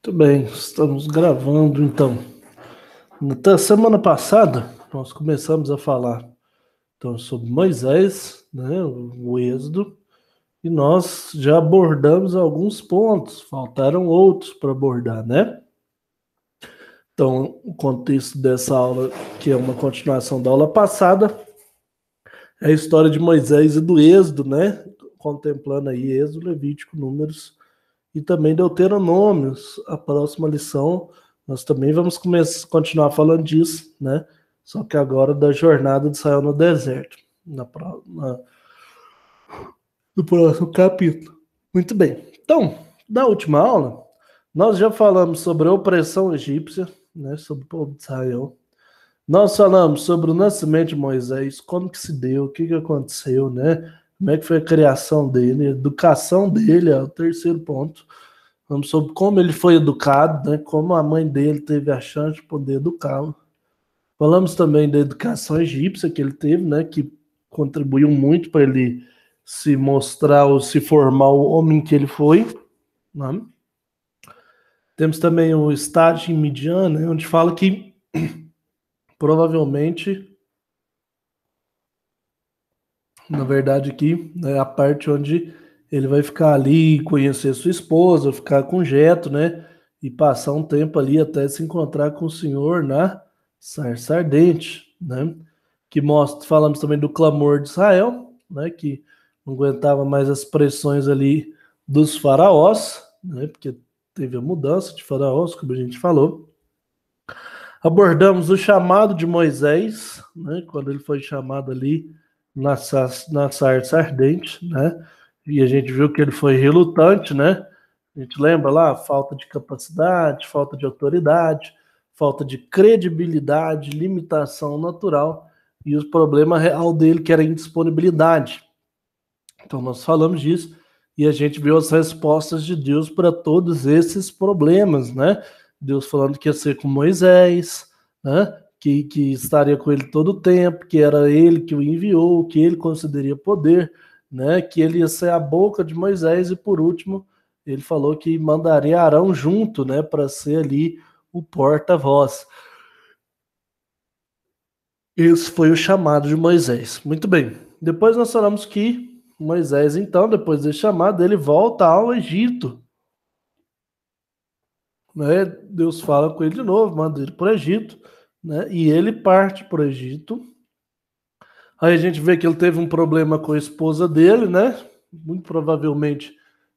Muito bem, estamos gravando então. Na semana passada, nós começamos a falar então, sobre Moisés, né, o Êxodo, e nós já abordamos alguns pontos, faltaram outros para abordar, né? Então, o contexto dessa aula, que é uma continuação da aula passada, é a história de Moisés e do Êxodo, né? Contemplando aí Êxodo, Levítico, Números e também Deuteronômios. A próxima lição nós também vamos continuar falando disso, né? Só que agora da jornada de Israel no deserto, no próximo capítulo. Muito bem. Então, na última aula, nós já falamos sobre a opressão egípcia, né? Sobre o povo de Israel. Nós falamos sobre o nascimento de Moisés, como que se deu, o que que aconteceu, né? Como é que foi a criação dele, a educação dele, é o terceiro ponto. Falamos sobre como ele foi educado, né? Como a mãe dele teve a chance de poder educá-lo. Falamos também da educação egípcia que ele teve, né? Que contribuiu muito para ele se mostrar ou se formar o homem que ele foi, né? Temos também o estágio em Midian, né? Onde fala que provavelmente, na verdade aqui, é a parte onde ele vai ficar ali, conhecer sua esposa, ficar com Jetro, né? E passar um tempo ali até se encontrar com o Senhor na sarça ardente, né? Que mostra, falamos também do clamor de Israel, né? Que não aguentava mais as pressões ali dos faraós, né? Porque teve a mudança de faraós, como a gente falou. Abordamos o chamado de Moisés, né? Quando ele foi chamado ali na sarça ardente, né? E a gente viu que ele foi relutante, né? A gente lembra lá, falta de capacidade, falta de autoridade, falta de credibilidade, limitação natural e o problema real dele que era a indisponibilidade. Então nós falamos disso e a gente viu as respostas de Deus para todos esses problemas, né? Deus falando que ia ser com Moisés, né? Que estaria com ele todo o tempo, que era ele que o enviou, que ele concederia poder, né? Que ele ia ser a boca de Moisés e por último ele falou que mandaria Arão junto, né? Para ser ali o porta-voz. Esse foi o chamado de Moisés. Muito bem. Depois nós falamos que Moisés, então, depois desse chamado, ele volta ao Egito. Né? Deus fala com ele de novo, manda ele para o Egito, né? E ele parte para o Egito. Aí a gente vê que ele teve um problema com a esposa dele, né? Muito provavelmente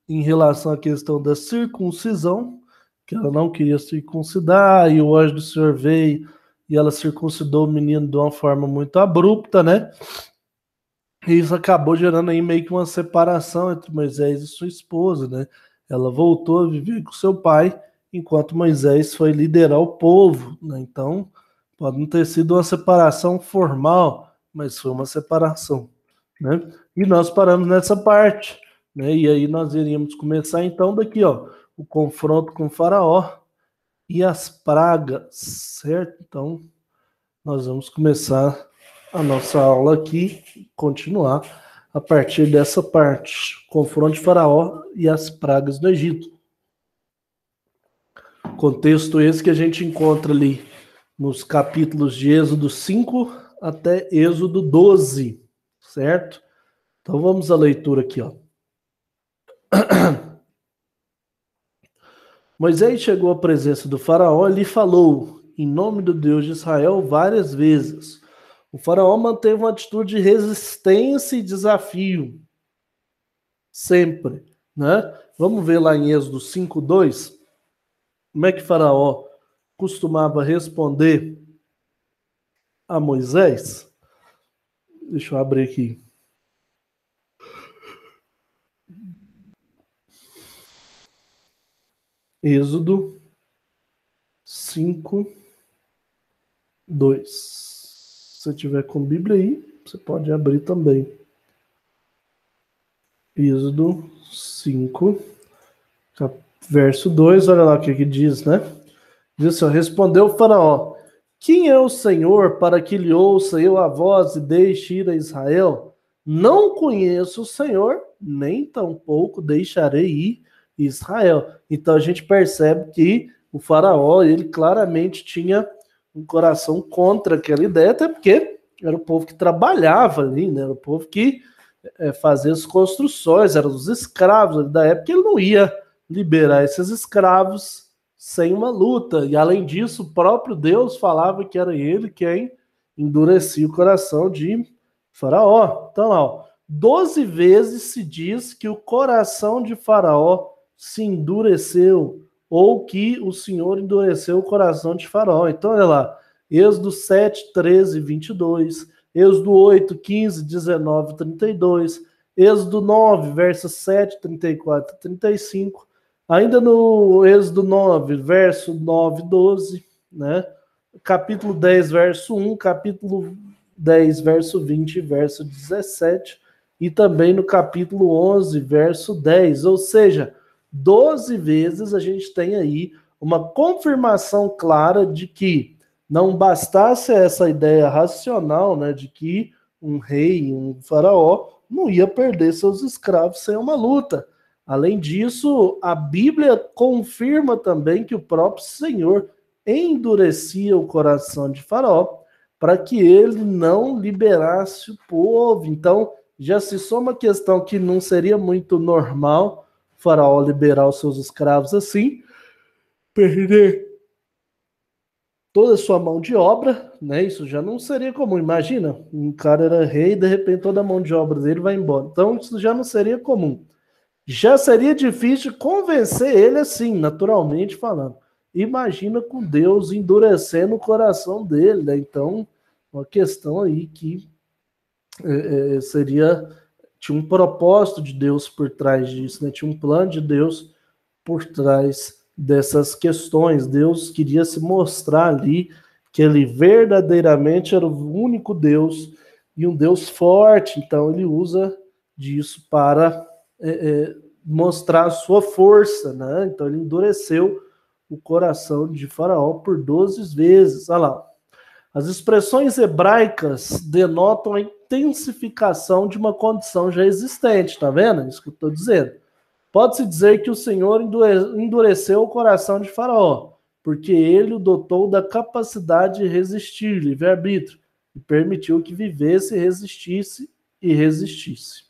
em relação à questão da circuncisão, que ela não queria circuncidar, e o anjo do Senhor veio e ela circuncidou o menino de uma forma muito abrupta, né? E isso acabou gerando aí meio que uma separação entre Moisés e sua esposa, né? Ela voltou a viver com seu pai, enquanto Moisés foi liderar o povo, né? Então, pode não ter sido uma separação formal, mas foi uma separação, né? E nós paramos nessa parte, né? E aí nós iríamos começar então daqui, ó, o confronto com o Faraó e as pragas, certo? Então, nós vamos começar a nossa aula aqui, continuar a partir dessa parte, confronto de Faraó e as pragas do Egito. Contexto esse que a gente encontra ali nos capítulos de Êxodo 5 até Êxodo 12, certo? Então vamos à leitura aqui, ó. Moisés chegou à presença do faraó e lhe falou, em nome do Deus de Israel, várias vezes. O faraó manteve uma atitude de resistência e desafio. Sempre, né? Vamos ver lá em Êxodo 5:2, como é que faraó costumava responder a Moisés? Deixa eu abrir aqui. Êxodo 5:2. Se você tiver com Bíblia aí, você pode abrir também. Êxodo 5, verso 2, olha lá o que diz, né? Diz assim, respondeu o faraó, quem é o Senhor para que lhe ouça eu a voz e deixe ir a Israel? Não conheço o Senhor, nem tampouco deixarei ir Israel. Então a gente percebe que o faraó, ele claramente tinha um coração contra aquela ideia, até porque era o povo que trabalhava ali, né? Era o povo que fazia as construções, eram os escravos da época, ele não ia liberar esses escravos sem uma luta. E além disso, o próprio Deus falava que era ele quem endurecia o coração de Faraó. Então, ó, 12 vezes se diz que o coração de Faraó se endureceu, ou que o Senhor endureceu o coração de Faraó. Então, olha lá, Êxodo 7, 13, 22, Êxodo 8, 15, 19, 32, Êxodo 9, versos 7, 34 e 35, ainda no Êxodo 9, verso 9, 12, né? Capítulo 10, verso 1, capítulo 10, verso 20 e verso 17, e também no capítulo 11, verso 10, ou seja, 12 vezes a gente tem aí uma confirmação clara de que não bastasse essa ideia racional, né, de que um rei, um faraó, não ia perder seus escravos sem uma luta. Além disso, a Bíblia confirma também que o próprio Senhor endurecia o coração de Faraó para que ele não liberasse o povo. Então, já se soma a questão que não seria muito normal o Faraó liberar os seus escravos assim, perder toda a sua mão de obra, né? Isso já não seria comum. Imagina, um cara era rei e de repente toda a mão de obra dele vai embora. Então, isso já não seria comum. Já seria difícil convencer ele assim, naturalmente falando. Imagina com Deus endurecendo o coração dele, né? Então, uma questão aí que tinha um propósito de Deus por trás disso, né? Tinha um plano de Deus por trás dessas questões. Deus queria se mostrar ali que ele verdadeiramente era o único Deus e um Deus forte. Então ele usa disso para mostrar a sua força, né? Então ele endureceu o coração de Faraó por 12 vezes. Olha lá. As expressões hebraicas denotam a intensificação de uma condição já existente, tá vendo? Isso que eu estou dizendo. Pode-se dizer que o Senhor endureceu o coração de Faraó, porque ele o dotou da capacidade de resistir, livre-arbítrio, e permitiu que vivesse, resistisse e resistisse.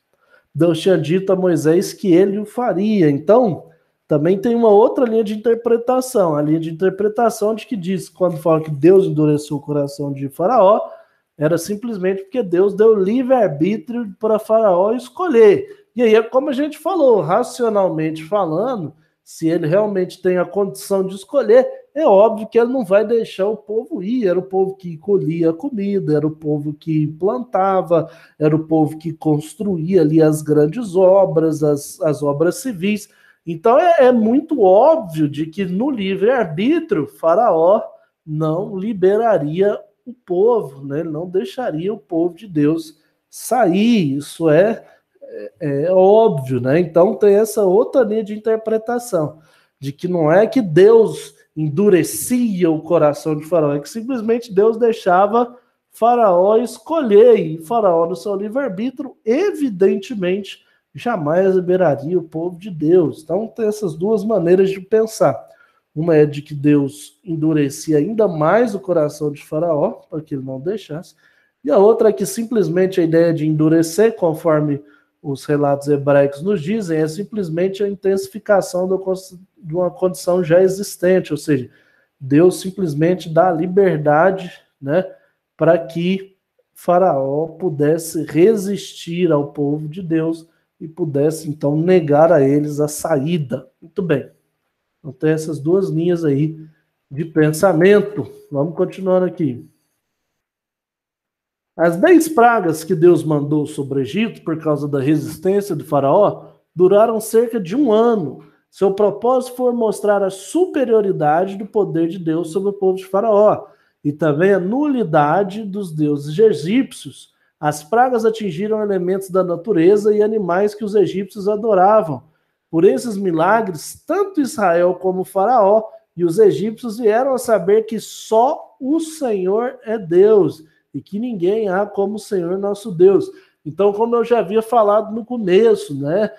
Deus tinha dito a Moisés que ele o faria. Então, também tem uma outra linha de interpretação, a linha de interpretação de que diz, quando fala que Deus endureceu o coração de Faraó, era simplesmente porque Deus deu livre-arbítrio para Faraó escolher. E aí é como a gente falou, racionalmente falando, se ele realmente tem a condição de escolher, é óbvio que ele não vai deixar o povo ir. Era o povo que colhia a comida, era o povo que plantava, era o povo que construía ali as grandes obras, as obras civis. Então é muito óbvio de que no livre-arbítrio, Faraó não liberaria o povo, né? Ele não deixaria o povo de Deus sair. Isso é óbvio, né? Então tem essa outra linha de interpretação, de que não é que Deus endurecia o coração de Faraó, é que simplesmente Deus deixava Faraó escolher, e Faraó, no seu livre-arbítrio, evidentemente, jamais liberaria o povo de Deus. Então tem essas duas maneiras de pensar. Uma é de que Deus endurecia ainda mais o coração de Faraó, para que ele não deixasse, e a outra é que simplesmente a ideia de endurecer, conforme os relatos hebraicos nos dizem, é simplesmente a intensificação de uma condição já existente, ou seja, Deus simplesmente dá liberdade, né, para que Faraó pudesse resistir ao povo de Deus e pudesse, então, negar a eles a saída. Muito bem. Então tem essas duas linhas aí de pensamento. Vamos continuando aqui. As 10 pragas que Deus mandou sobre o Egito por causa da resistência do faraó duraram cerca de 1 ano. Seu propósito foi mostrar a superioridade do poder de Deus sobre o povo de Faraó e também a nulidade dos deuses egípcios. As pragas atingiram elementos da natureza e animais que os egípcios adoravam. Por esses milagres, tanto Israel como o Faraó e os egípcios vieram a saber que só o Senhor é Deus e que ninguém há como o Senhor nosso Deus. Então, como eu já havia falado no começo, né?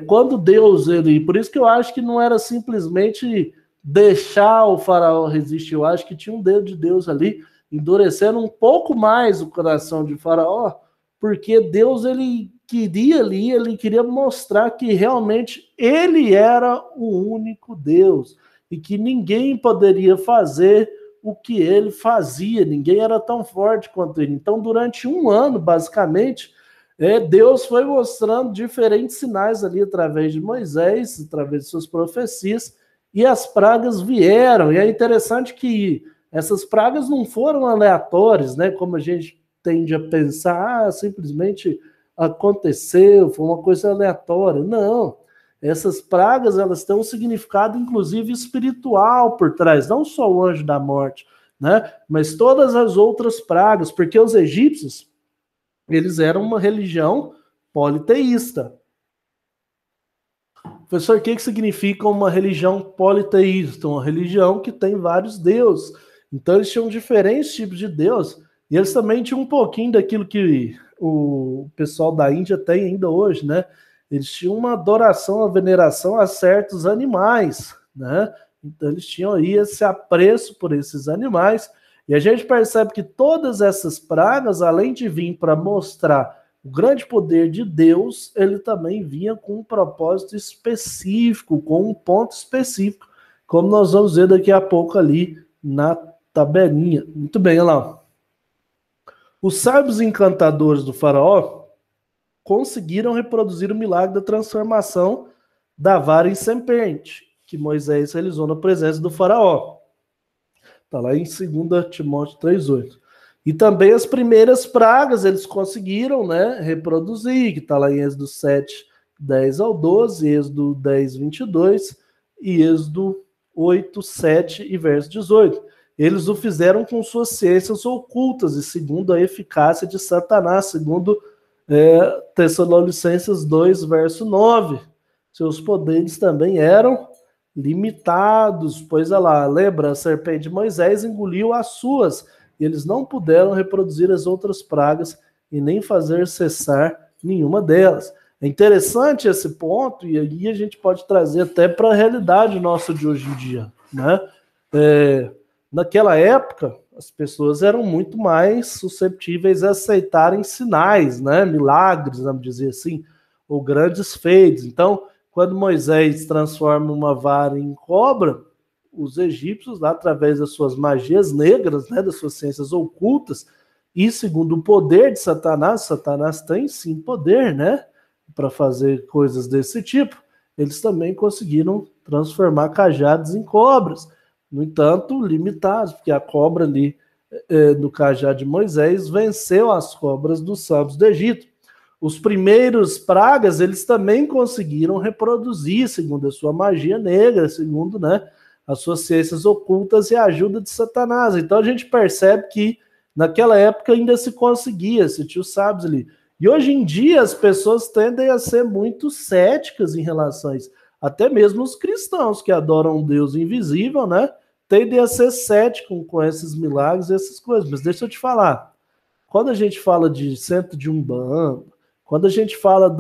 Quando Deus, por isso que eu acho que não era simplesmente deixar o faraó resistir, eu acho que tinha um dedo de Deus ali, endurecendo um pouco mais o coração de faraó, porque Deus, ele queria mostrar que realmente ele era o único Deus, e que ninguém poderia fazer o que ele fazia, ninguém era tão forte quanto ele. Então, durante um ano, basicamente, Deus foi mostrando diferentes sinais ali através de Moisés, através de suas profecias, e as pragas vieram. E é interessante que essas pragas não foram aleatórias, né? Como a gente tende a pensar, simplesmente aconteceu, foi uma coisa aleatória. Não. Essas pragas, elas têm um significado, inclusive, espiritual por trás, não só o anjo da morte, né? Mas todas as outras pragas, porque os egípcios, eles eram uma religião politeísta. Professor, o que significa uma religião politeísta? Uma religião que tem vários deuses. Então, eles tinham diferentes tipos de deus, e eles também tinham um pouquinho daquilo que o pessoal da Índia tem ainda hoje, né? Eles tinham uma adoração, uma veneração a certos animais, né? Então eles tinham aí esse apreço por esses animais, e a gente percebe que todas essas pragas, além de vir para mostrar o grande poder de Deus, ele também vinha com um propósito específico, com um ponto específico, como nós vamos ver daqui a pouco ali na tabelinha. Muito bem, olha lá. Os sábios encantadores do faraó conseguiram reproduzir o milagre da transformação da vara em serpente, que Moisés realizou na presença do faraó. Está lá em 2 Timóteo 3,8. E também as primeiras pragas eles conseguiram, né, reproduzir, que está lá em Êxodo 7, 10 ao 12, Êxodo 10, 22 e Êxodo 8, 7 e verso 18. Eles o fizeram com suas ciências ocultas e segundo a eficácia de Satanás, segundo Tessalonicenses 2, verso 9. Seus poderes também eram limitados, pois olha lá, lembra, a serpente de Moisés engoliu as suas, e eles não puderam reproduzir as outras pragas e nem fazer cessar nenhuma delas. É interessante esse ponto, e aí a gente pode trazer até para a realidade nossa de hoje em dia, né? Naquela época, as pessoas eram muito mais susceptíveis a aceitarem sinais, né? Milagres, vamos dizer assim, ou grandes feitos. Então, quando Moisés transforma uma vara em cobra, os egípcios, lá, através das suas magias negras, né, das suas ciências ocultas, e segundo o poder de Satanás, Satanás tem sim poder, né, para fazer coisas desse tipo, eles também conseguiram transformar cajados em cobras. No entanto, limitados, porque a cobra ali do cajado de Moisés venceu as cobras dos sábios do Egito. Os primeiros pragas, eles também conseguiram reproduzir, segundo a sua magia negra, segundo, né, as suas ciências ocultas e a ajuda de Satanás. Então a gente percebe que naquela época ainda se conseguia, se tinha os sábios ali. E hoje em dia as pessoas tendem a ser muito céticas em relação a isso. Até mesmo os cristãos que adoram um Deus invisível, né, tendem a ser céticos com esses milagres e essas coisas. Mas deixa eu te falar, quando a gente fala de centro de Umbanda, quando a gente fala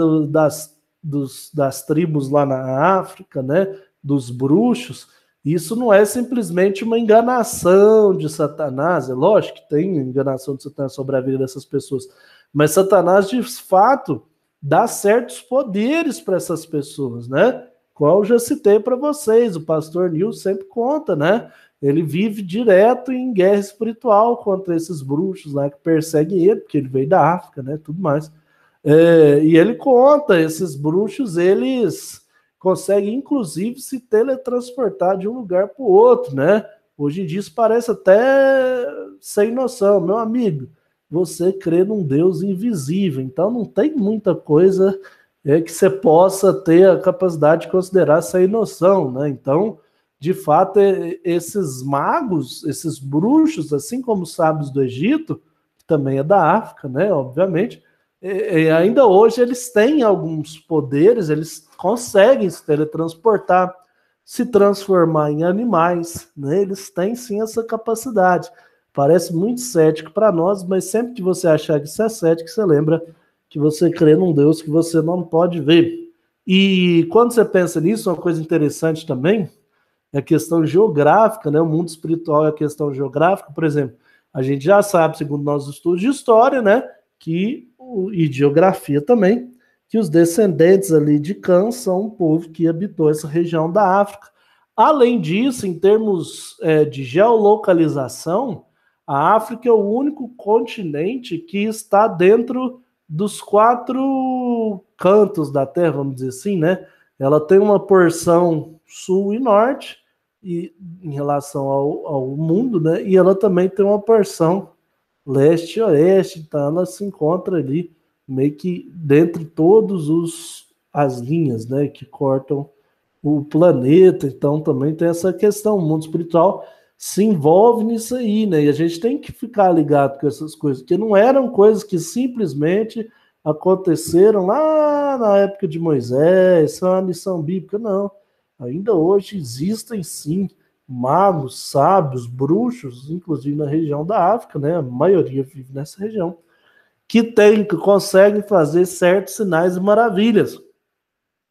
das tribos lá na África, né, dos bruxos, isso não é simplesmente uma enganação de Satanás. É lógico que tem enganação de Satanás sobre a vida dessas pessoas, mas Satanás, de fato, dá certos poderes para essas pessoas, né? Qual eu já citei para vocês, o pastor Nil sempre conta, né? Ele vive direto em guerra espiritual contra esses bruxos lá que perseguem ele, porque ele veio da África, né? Tudo mais. E ele conta, esses bruxos, eles conseguem, inclusive, se teletransportar de um lugar para o outro, né? Hoje em dia isso parece até sem noção. Meu amigo, você crê num Deus invisível, então não tem muita coisa que você possa ter a capacidade de considerar sem noção, né? Então, de fato, esses magos, esses bruxos, assim como os sábios do Egito, que também é da África, né? Obviamente, ainda hoje eles têm alguns poderes, eles conseguem se teletransportar, se transformar em animais, né? Eles têm sim essa capacidade. Parece muito cético para nós, mas sempre que você achar que isso é cético, você lembra que você crê num Deus que você não pode ver. E quando você pensa nisso, uma coisa interessante também é a questão geográfica, né? O mundo espiritual é a questão geográfica. Por exemplo, a gente já sabe, segundo nossos estudos de história, né, e de geografia também, que os descendentes ali de Cã são um povo que habitou essa região da África. Além disso, em termos de geolocalização, a África é o único continente que está dentro dos 4 cantos da Terra, vamos dizer assim, né? Ela tem uma porção sul e norte, e, em relação ao mundo, né? E ela também tem uma porção leste e oeste, então ela se encontra ali meio que dentre todos as linhas, né, que cortam o planeta. Então também tem essa questão, o mundo espiritual se envolve nisso aí, né? E a gente tem que ficar ligado com essas coisas, porque não eram coisas que simplesmente aconteceram lá na época de Moisés, isso é uma lição bíblica, não. Ainda hoje existem sim magos, sábios, bruxos, inclusive na região da África, né? A maioria vive nessa região, que conseguem fazer certos sinais e maravilhas.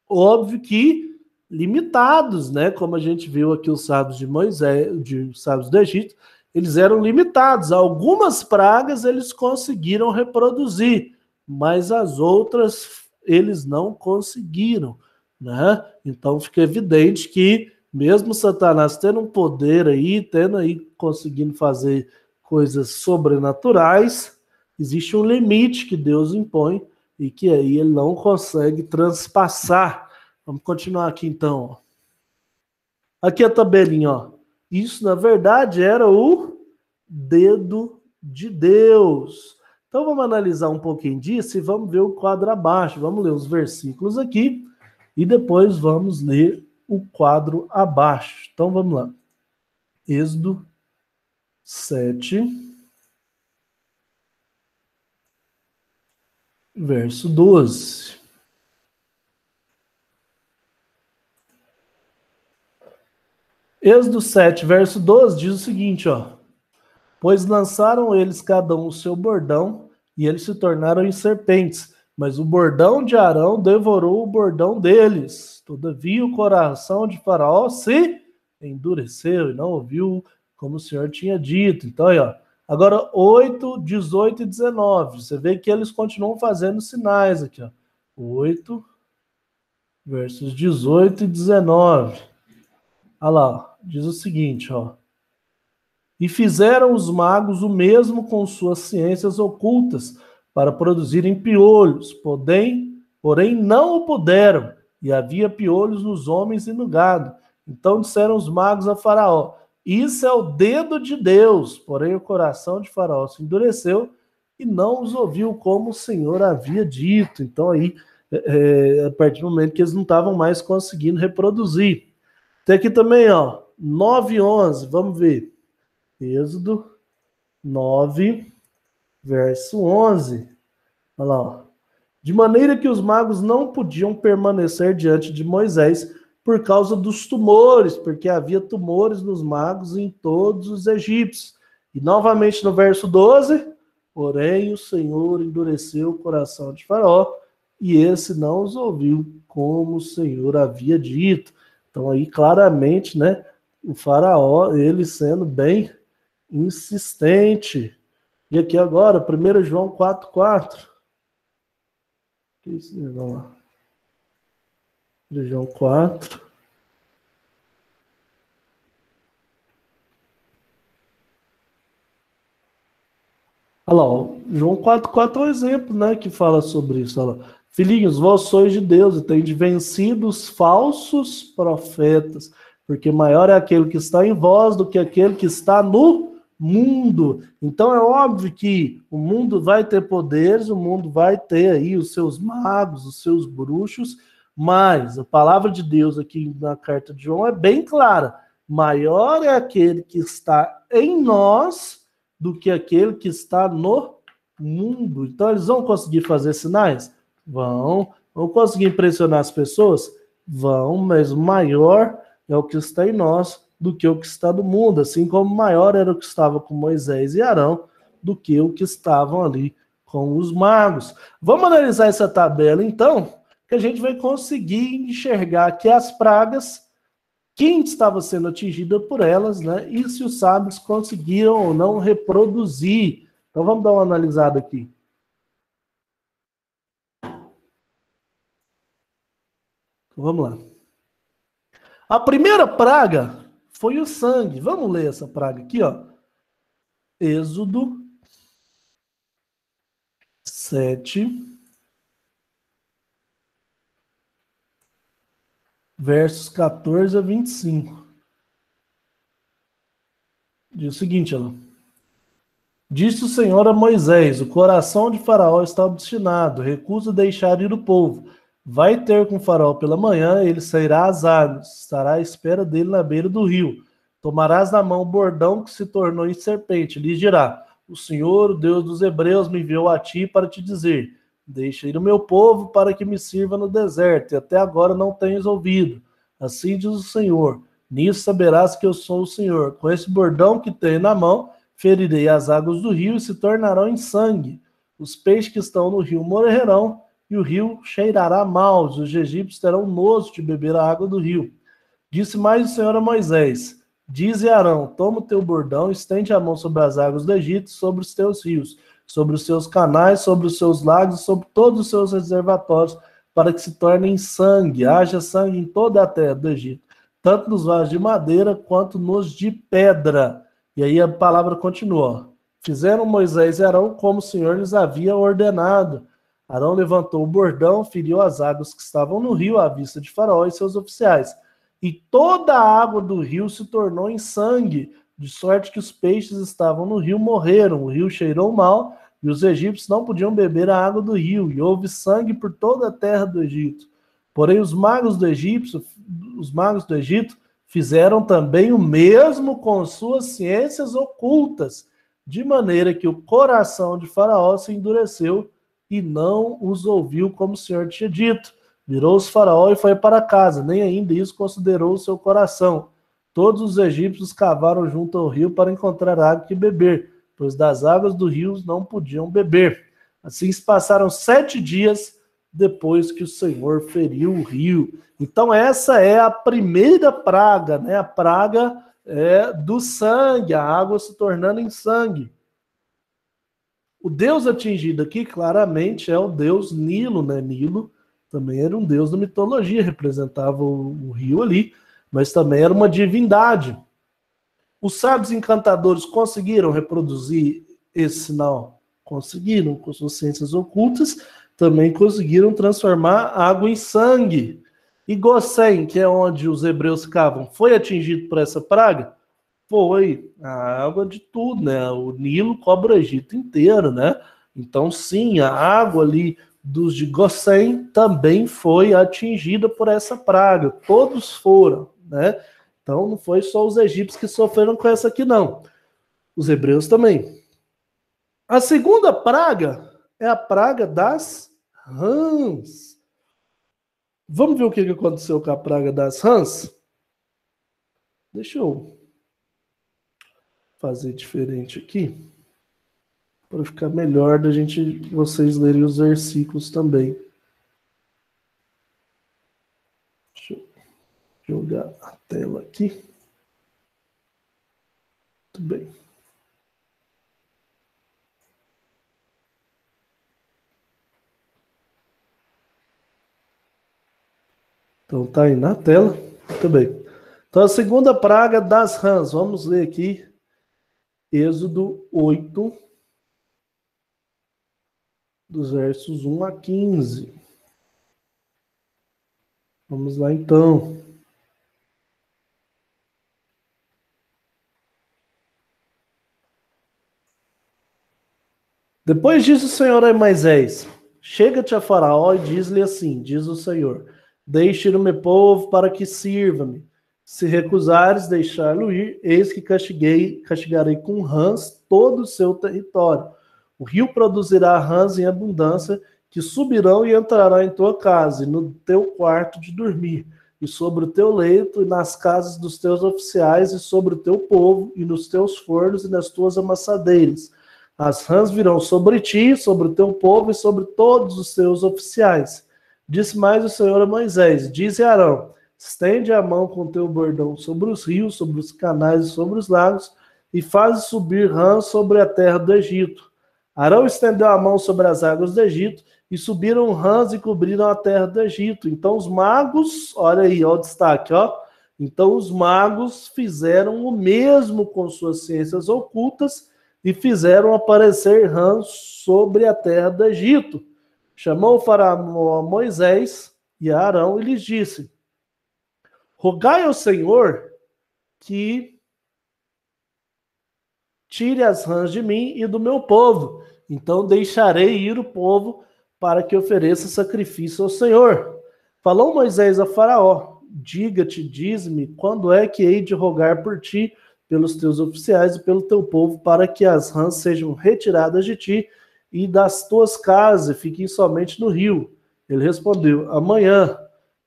Óbvio que limitados, né? Como a gente viu aqui os sábios de Moisés, os sábios do Egito, eles eram limitados. Algumas pragas eles conseguiram reproduzir, mas as outras eles não conseguiram, né? Então fica evidente que mesmo Satanás tendo um poder aí, conseguindo fazer coisas sobrenaturais, existe um limite que Deus impõe e que aí ele não consegue transpassar. Vamos continuar aqui então. Aqui a tabelinha, ó. Isso na verdade era o dedo de Deus. Então vamos analisar um pouquinho disso e vamos ver o quadro abaixo. Vamos ler os versículos aqui e depois vamos ler o quadro abaixo. Então vamos lá. Êxodo 7, verso 12. Êxodo 7, verso 12 diz o seguinte, ó. Pois lançaram eles cada um o seu bordão, e eles se tornaram em serpentes. Mas o bordão de Arão devorou o bordão deles. Todavia o coração de Faraó se endureceu e não ouviu como o Senhor tinha dito. Então, aí, ó. Agora 8, 18 e 19. Você vê que eles continuam fazendo sinais aqui, ó. 8, versos 18 e 19. Olha lá, diz o seguinte, ó. E fizeram os magos o mesmo com suas ciências ocultas, para produzirem piolhos, porém não o puderam, e havia piolhos nos homens e no gado. Então disseram os magos a Faraó, isso é o dedo de Deus, porém o coração de Faraó se endureceu e não os ouviu como o Senhor havia dito. Então aí, a partir do momento que eles não estavam mais conseguindo reproduzir. Tem aqui também, ó, 9 e 11, vamos ver. Êxodo 9, verso 11. Olha lá, ó. De maneira que os magos não podiam permanecer diante de Moisés por causa dos tumores, porque havia tumores nos magos em todos os egípcios. E novamente no verso 12, porém o Senhor endureceu o coração de Faraó, e esse não os ouviu como o Senhor havia dito. Então aí claramente, né, o Faraó, ele sendo bem insistente. E aqui agora, 1 João 4,4. Que isso? Vamos lá. 1 João 4. Olha lá, ó. João 4,4 é um exemplo, né, que fala sobre isso. Olha lá. Filhinhos, vós sois de Deus e tendes vencido os falsos profetas, porque maior é aquele que está em vós do que aquele que está no mundo. Então é óbvio que o mundo vai ter poderes, o mundo vai ter aí os seus magos, os seus bruxos, mas a palavra de Deus aqui na carta de João é bem clara. Maior é aquele que está em nós do que aquele que está no mundo. Então eles vão conseguir fazer sinais? Vão conseguir impressionar as pessoas? Vão, mas o maior é o que está em nós do que o que está no mundo, assim como maior era o que estava com Moisés e Arão do que o que estavam ali com os magos. Vamos analisar essa tabela, então, que a gente vai conseguir enxergar que as pragas, quem estava sendo atingida por elas, né? E se os sábios conseguiram ou não reproduzir. Então vamos dar uma analisada aqui. Vamos lá. A primeira praga foi o sangue. Vamos ler essa praga aqui, ó. Êxodo 7, versos 14 a 25. Diz o seguinte, ó. Disse o Senhor a Moisés: o coração de Faraó está obstinado, recusa deixar ir o povo. Vai ter com Faraó pela manhã, ele sairá às águas, estará à espera dele na beira do rio. Tomarás na mão o bordão que se tornou em serpente, lhe dirá: o Senhor, o Deus dos hebreus, me enviou a ti para te dizer: deixa ir o meu povo para que me sirva no deserto, e até agora não tens ouvido. Assim diz o Senhor: nisso saberás que eu sou o Senhor. Com esse bordão que tenho na mão, ferirei as águas do rio e se tornarão em sangue. Os peixes que estão no rio morrerão, e o rio cheirará mal. Os egípcios terão nojo de beber a água do rio. Disse mais o Senhor a Moisés: dize a Arão: toma o teu bordão, estende a mão sobre as águas do Egito, sobre os teus rios, sobre os seus canais, sobre os seus lagos, sobre todos os seus reservatórios, para que se tornem sangue. Haja sangue em toda a terra do Egito, tanto nos vasos de madeira quanto nos de pedra. E aí a palavra continua. Fizeram Moisés e Arão como o Senhor lhes havia ordenado. Arão levantou o bordão, feriu as águas que estavam no rio à vista de Faraó e seus oficiais. E toda a água do rio se tornou em sangue, de sorte que os peixes estavam no rio morreram. O rio cheirou mal e os egípcios não podiam beber a água do rio. E houve sangue por toda a terra do Egito. Porém, os magos do Egito fizeram também o mesmo com suas ciências ocultas, de maneira que o coração de Faraó se endureceu e não os ouviu como o Senhor tinha dito. Virou-se Faraó e foi para casa, nem ainda isso considerou o seu coração. Todos os egípcios cavaram junto ao rio para encontrar água que beber, pois das águas do rio não podiam beber. Assim se passaram 7 dias depois que o Senhor feriu o rio. Então essa é a primeira praga, né? A praga do sangue, a água se tornando em sangue. O deus atingido aqui claramente é o deus Nilo, né? Nilo também era um deus da mitologia, representava o rio ali, mas também era uma divindade. Os sábios encantadores conseguiram reproduzir esse sinal? Conseguiram, com suas ciências ocultas, também conseguiram transformar água em sangue. E Gossém, que é onde os hebreus ficavam, foi atingido por essa praga? Foi. A água de tudo, né? O Nilo cobre o Egito inteiro, né? Então, sim, a água ali dos de Gossém também foi atingida por essa praga. Todos foram, né? Então, não foi só os egípcios que sofreram com essa aqui, não. Os hebreus também. A segunda praga é a praga das rãs. Vamos ver o que aconteceu com a praga das rãs? Deixa eu fazer diferente aqui, para ficar melhor da gente, vocês lerem os versículos também. Deixa eu jogar a tela aqui. Muito bem. Então tá aí na tela. Muito bem. Então a segunda praga das rãs. Vamos ler aqui. Êxodo 8, dos versos 1 a 15. Vamos lá então. Depois diz o Senhor a Moisés: chega-te a Faraó e diz-lhe assim, diz o Senhor: deixe ir o meu povo para que sirva-me. Se recusares deixá-lo ir, eis que castigarei com rãs todo o seu território. O rio produzirá rãs em abundância, que subirão e entrarão em tua casa, e no teu quarto de dormir, e sobre o teu leito, e nas casas dos teus oficiais, e sobre o teu povo, e nos teus fornos, e nas tuas amassadeiras. As rãs virão sobre ti, sobre o teu povo e sobre todos os teus oficiais. Disse mais o Senhor a Moisés: dize a Arão: estende a mão com teu bordão sobre os rios, sobre os canais e sobre os lagos, e faz subir rãs sobre a terra do Egito. Arão estendeu a mão sobre as águas do Egito, e subiram rãs e cobriram a terra do Egito. Então os magos, olha aí, ó o destaque, ó. Então os magos fizeram o mesmo com suas ciências ocultas e fizeram aparecer rãs sobre a terra do Egito. Chamou o faraó a Moisés e a Arão e lhes disse: rogai ao Senhor que tire as rãs de mim e do meu povo. Então deixarei ir o povo para que ofereça sacrifício ao Senhor. Falou Moisés a Faraó: diga-te, diz-me, quando é que hei de rogar por ti, pelos teus oficiais e pelo teu povo, para que as rãs sejam retiradas de ti e das tuas casas, e fiquem somente no rio? Ele respondeu: amanhã.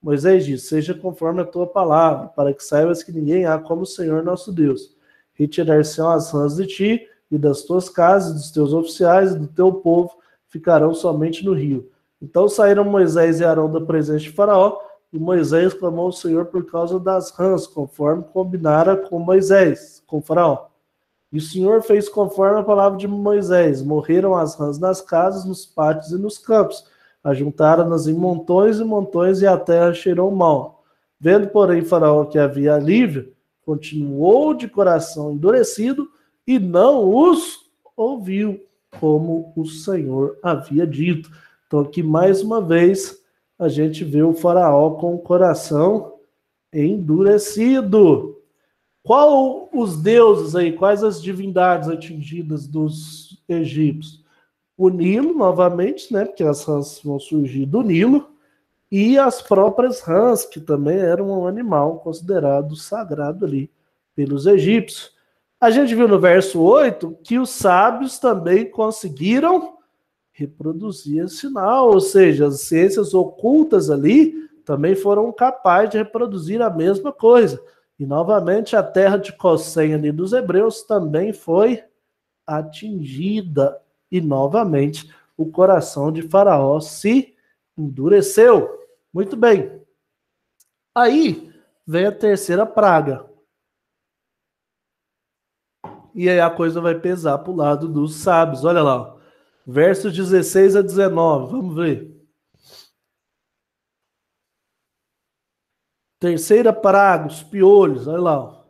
Moisés disse: seja conforme a tua palavra, para que saibas que ninguém há como o Senhor nosso Deus. Retirar-se-ão as rãs de ti e das tuas casas, dos teus oficiais e do teu povo, ficarão somente no rio. Então saíram Moisés e Arão da presença de Faraó, e Moisés clamou ao Senhor por causa das rãs, conforme combinara com Moisés, com Faraó. E o Senhor fez conforme a palavra de Moisés. Morreram as rãs nas casas, nos pátios e nos campos. Ajuntaram-nas em montões e montões, e a terra cheirou mal. Vendo, porém, Faraó que havia alívio, continuou de coração endurecido e não os ouviu, como o Senhor havia dito. Então aqui mais uma vez a gente vê o Faraó com o coração endurecido. Qual os deuses aí, quais as divindades atingidas dos egípcios? O Nilo, novamente, né, porque as rãs vão surgir do Nilo, e as próprias rãs, que também eram um animal considerado sagrado ali pelos egípcios. A gente viu no verso 8 que os sábios também conseguiram reproduzir esse sinal, ou seja, as ciências ocultas ali também foram capazes de reproduzir a mesma coisa. E novamente a terra de Gosen ali dos hebreus também foi atingida. E novamente o coração de Faraó se endureceu. Muito bem. Aí vem a terceira praga. E aí a coisa vai pesar para o lado dos sábios. Olha lá, versos 16 a 19. Vamos ver. Terceira praga, os piolhos. Olha lá.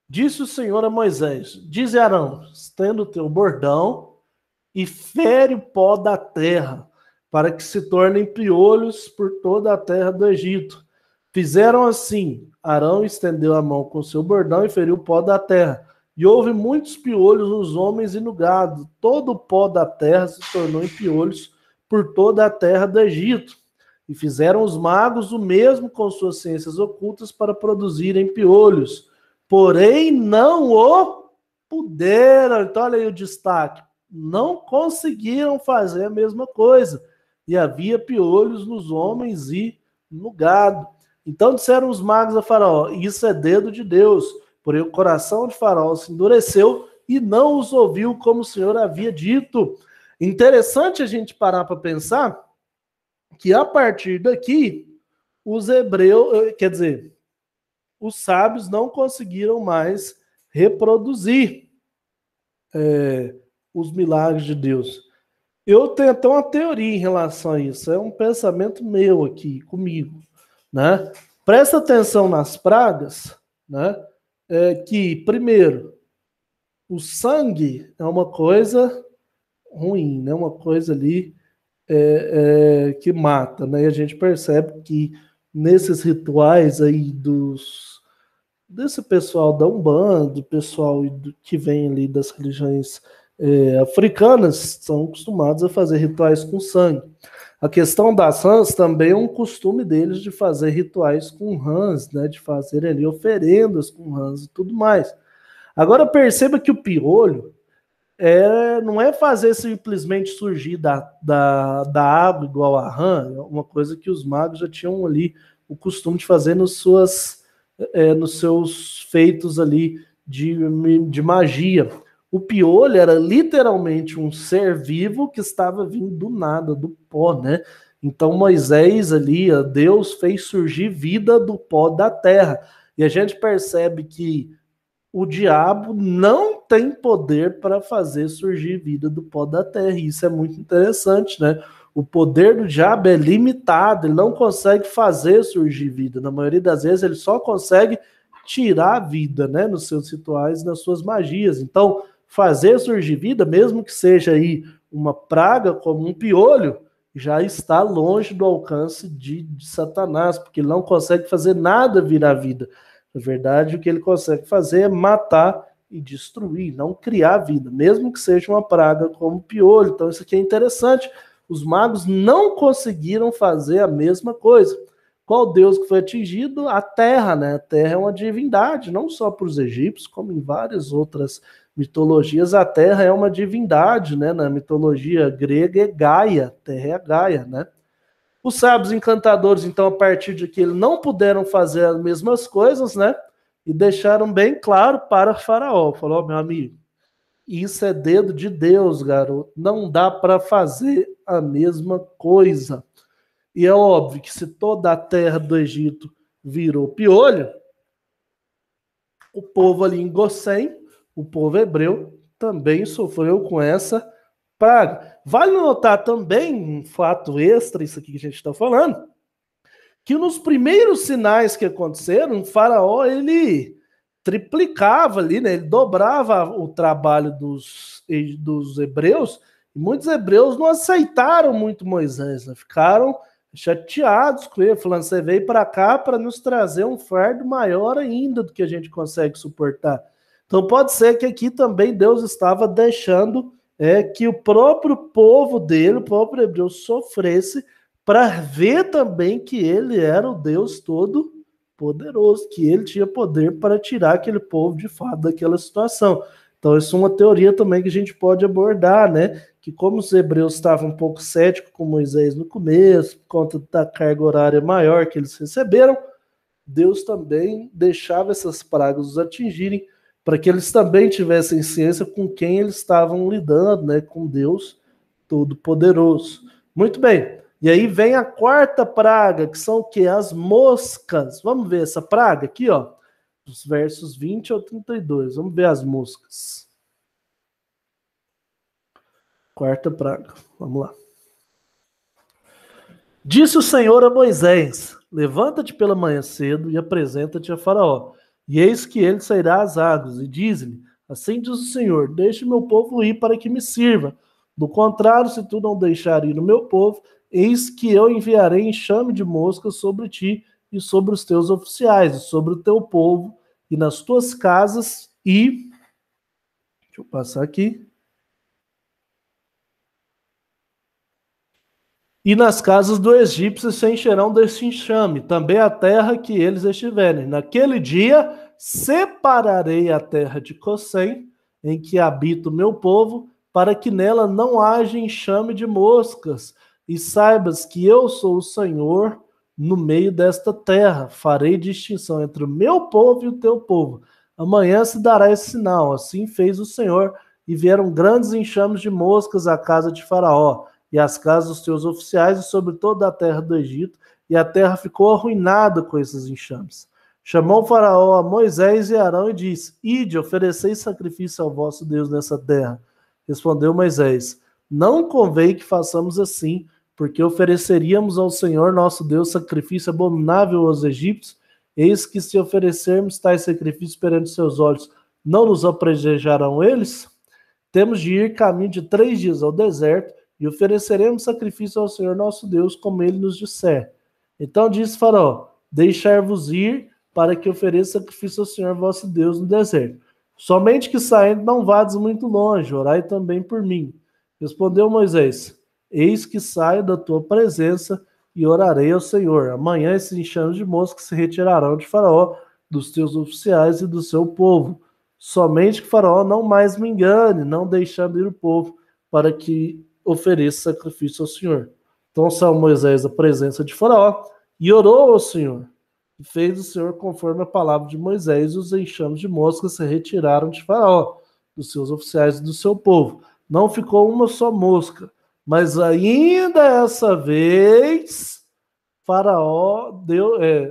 Disse o Senhor a Moisés: dize a Arão, estenda o teu bordão e fere o pó da terra, para que se tornem piolhos por toda a terra do Egito. Fizeram assim. Arão estendeu a mão com seu bordão e feriu o pó da terra. E houve muitos piolhos nos homens e no gado. Todo o pó da terra se tornou em piolhos por toda a terra do Egito. E fizeram os magos o mesmo com suas ciências ocultas para produzirem piolhos. Porém, não o puderam. Então, olha aí o destaque. Não conseguiram fazer a mesma coisa. E havia piolhos nos homens e no gado. Então disseram os magos a Faraó: isso é dedo de Deus. Porém o coração de Faraó se endureceu e não os ouviu como o Senhor havia dito. Interessante a gente parar para pensar que a partir daqui os hebreus, quer dizer, os sábios não conseguiram mais reproduzir os milagres de Deus. Eu tenho até uma teoria em relação a isso. É um pensamento meu aqui, comigo, né? Presta atenção nas pragas, né? Que, primeiro, o sangue é uma coisa ruim, né? Uma coisa ali que mata, né? E a gente percebe que nesses rituais aí desse pessoal da Umbanda, do pessoal que vem ali das religiões africanas, são acostumados a fazer rituais com sangue. A questão das rãs também é um costume deles de fazer rituais com rãs, né? De fazer ali oferendas com rãs e tudo mais. Agora perceba que o piolho não é fazer simplesmente surgir da água igual a rã, uma coisa que os magos já tinham ali o costume de fazer nos seus feitos ali de magia. O piolho era literalmente um ser vivo que estava vindo do nada, do pó, né? Então Moisés ali, Deus fez surgir vida do pó da terra. E a gente percebe que o diabo não tem poder para fazer surgir vida do pó da terra. E isso é muito interessante, né? O poder do diabo é limitado, ele não consegue fazer surgir vida. Na maioria das vezes, ele só consegue tirar a vida, né? Nos seus rituais, nas suas magias. Então, fazer surgir vida, mesmo que seja aí uma praga, como um piolho, já está longe do alcance de Satanás, porque ele não consegue fazer nada virar vida. Na verdade, o que ele consegue fazer é matar e destruir, não criar vida, mesmo que seja uma praga como o piolho. Então, isso aqui é interessante. Os magos não conseguiram fazer a mesma coisa. Qual Deus que foi atingido? A Terra, né? A Terra é uma divindade, não só para os egípcios, como em várias outras mitologias. A Terra é uma divindade, né? Na mitologia grega é Gaia, Terra é a Gaia, né? Os sábios encantadores, então, a partir de que eles não puderam fazer as mesmas coisas, né? E deixaram bem claro para Faraó. Falou, meu amigo, isso é dedo de Deus, garoto. Não dá para fazer a mesma coisa. E é óbvio que se toda a terra do Egito virou piolho, o povo ali em Gossém, o povo hebreu, também sofreu com essa praga. Vale notar também um fato extra, isso aqui que a gente está falando, que nos primeiros sinais que aconteceram, o faraó, ele triplicava ali, né? Ele dobrava o trabalho dos hebreus, e muitos hebreus não aceitaram muito Moisés, né? Ficaram chateados com ele, falando, você veio para cá para nos trazer um fardo maior ainda do que a gente consegue suportar. Então pode ser que aqui também Deus estava deixando que o próprio povo dele, o próprio hebreu, sofresse para ver também que ele era o Deus todo poderoso, que ele tinha poder para tirar aquele povo de fato daquela situação. Então, isso é uma teoria também que a gente pode abordar, né? Que como os hebreus estavam um pouco céticos com Moisés no começo, por conta da carga horária maior que eles receberam, Deus também deixava essas pragas os atingirem, para que eles também tivessem ciência com quem eles estavam lidando, né? Com Deus Todo-Poderoso. Muito bem. E aí vem a quarta praga, que são o quê? As moscas. Vamos ver essa praga aqui, ó. Dos versos 20 ao 32. Vamos ver as moscas. Quarta praga. Vamos lá. Disse o Senhor a Moisés: levanta-te pela manhã cedo e apresenta-te a Faraó. E eis que ele sairá às águas, e diz-lhe: assim diz o Senhor, deixe meu povo ir para que me sirva. Do contrário, se tu não deixar ir o meu povo, eis que eu enviarei enxame de moscas sobre ti e sobre os teus oficiais, e sobre o teu povo, e nas tuas casas, e... Deixa eu passar aqui. E nas casas do egípcio se encherão deste enxame, também a terra que eles estiverem. Naquele dia separarei a terra de Gossém, em que habita o meu povo, para que nela não haja enxame de moscas. E saibas que eu sou o Senhor no meio desta terra. Farei distinção entre o meu povo e o teu povo. Amanhã se dará esse sinal. Assim fez o Senhor, e vieram grandes enxames de moscas à casa de Faraó e as casas dos teus oficiais e sobre toda a terra do Egito, e a terra ficou arruinada com esses enxames. Chamou o Faraó a Moisés e Arão e disse: ide, ofereceis sacrifício ao vosso Deus nessa terra. Respondeu Moisés: não convém que façamos assim, porque ofereceríamos ao Senhor nosso Deus sacrifício abominável aos egípcios. Eis que se oferecermos tais sacrifícios perante seus olhos, não nos apredejarão eles? Temos de ir caminho de 3 dias ao deserto, e ofereceremos sacrifício ao Senhor nosso Deus, como ele nos disser. Então disse Faraó: deixar-vos ir, para que ofereça sacrifício ao Senhor vosso Deus no deserto. Somente que saindo não vades muito longe, orai também por mim. Respondeu Moisés: eis que saio da tua presença e orarei ao Senhor. Amanhã esses enxames de moscas se retirarão de Faraó, dos teus oficiais e do seu povo. Somente que Faraó não mais me engane, não deixando ir o povo, para que ofereça sacrifício ao Senhor. Então saiu Moisés da presença de Faraó e orou ao Senhor. E fez o Senhor conforme a palavra de Moisés, e os enxames de moscas se retiraram de Faraó. dos seus oficiais e do seu povo. Não ficou uma só mosca. Mas ainda essa vez, Faraó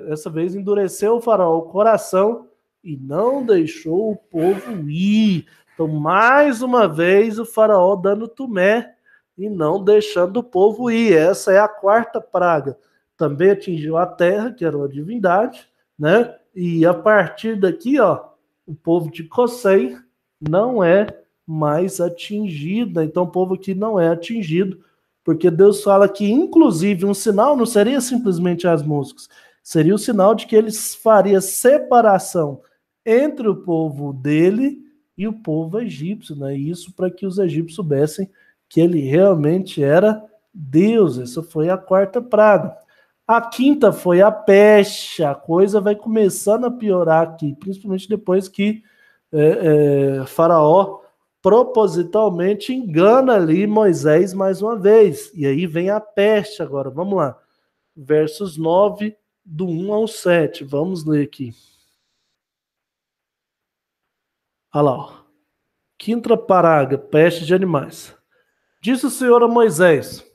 essa vez endureceu o Faraó o coração e não deixou o povo ir. Então, mais uma vez, o Faraó dando tumé e não deixando o povo ir. Essa é a quarta praga. Também atingiu a terra, que era uma divindade, né? E a partir daqui, ó, o povo de Gossém não é mais atingido. Então, o povo aqui não é atingido, porque Deus fala que, inclusive, um sinal não seria simplesmente as moscas, seria o sinal de que ele faria separação entre o povo dele e o povo egípcio, né? Isso para que os egípcios soubessem que ele realmente era Deus. Essa foi a quarta praga. A quinta foi a peste. A coisa vai começando a piorar aqui, principalmente depois que Faraó propositalmente engana ali Moisés mais uma vez. E aí vem a peste agora. Vamos lá. Versos 9, do 1 ao 7. Vamos ler aqui. Olha lá. Ó. Quinta praga, peste de animais. Disse o Senhor a Moisés: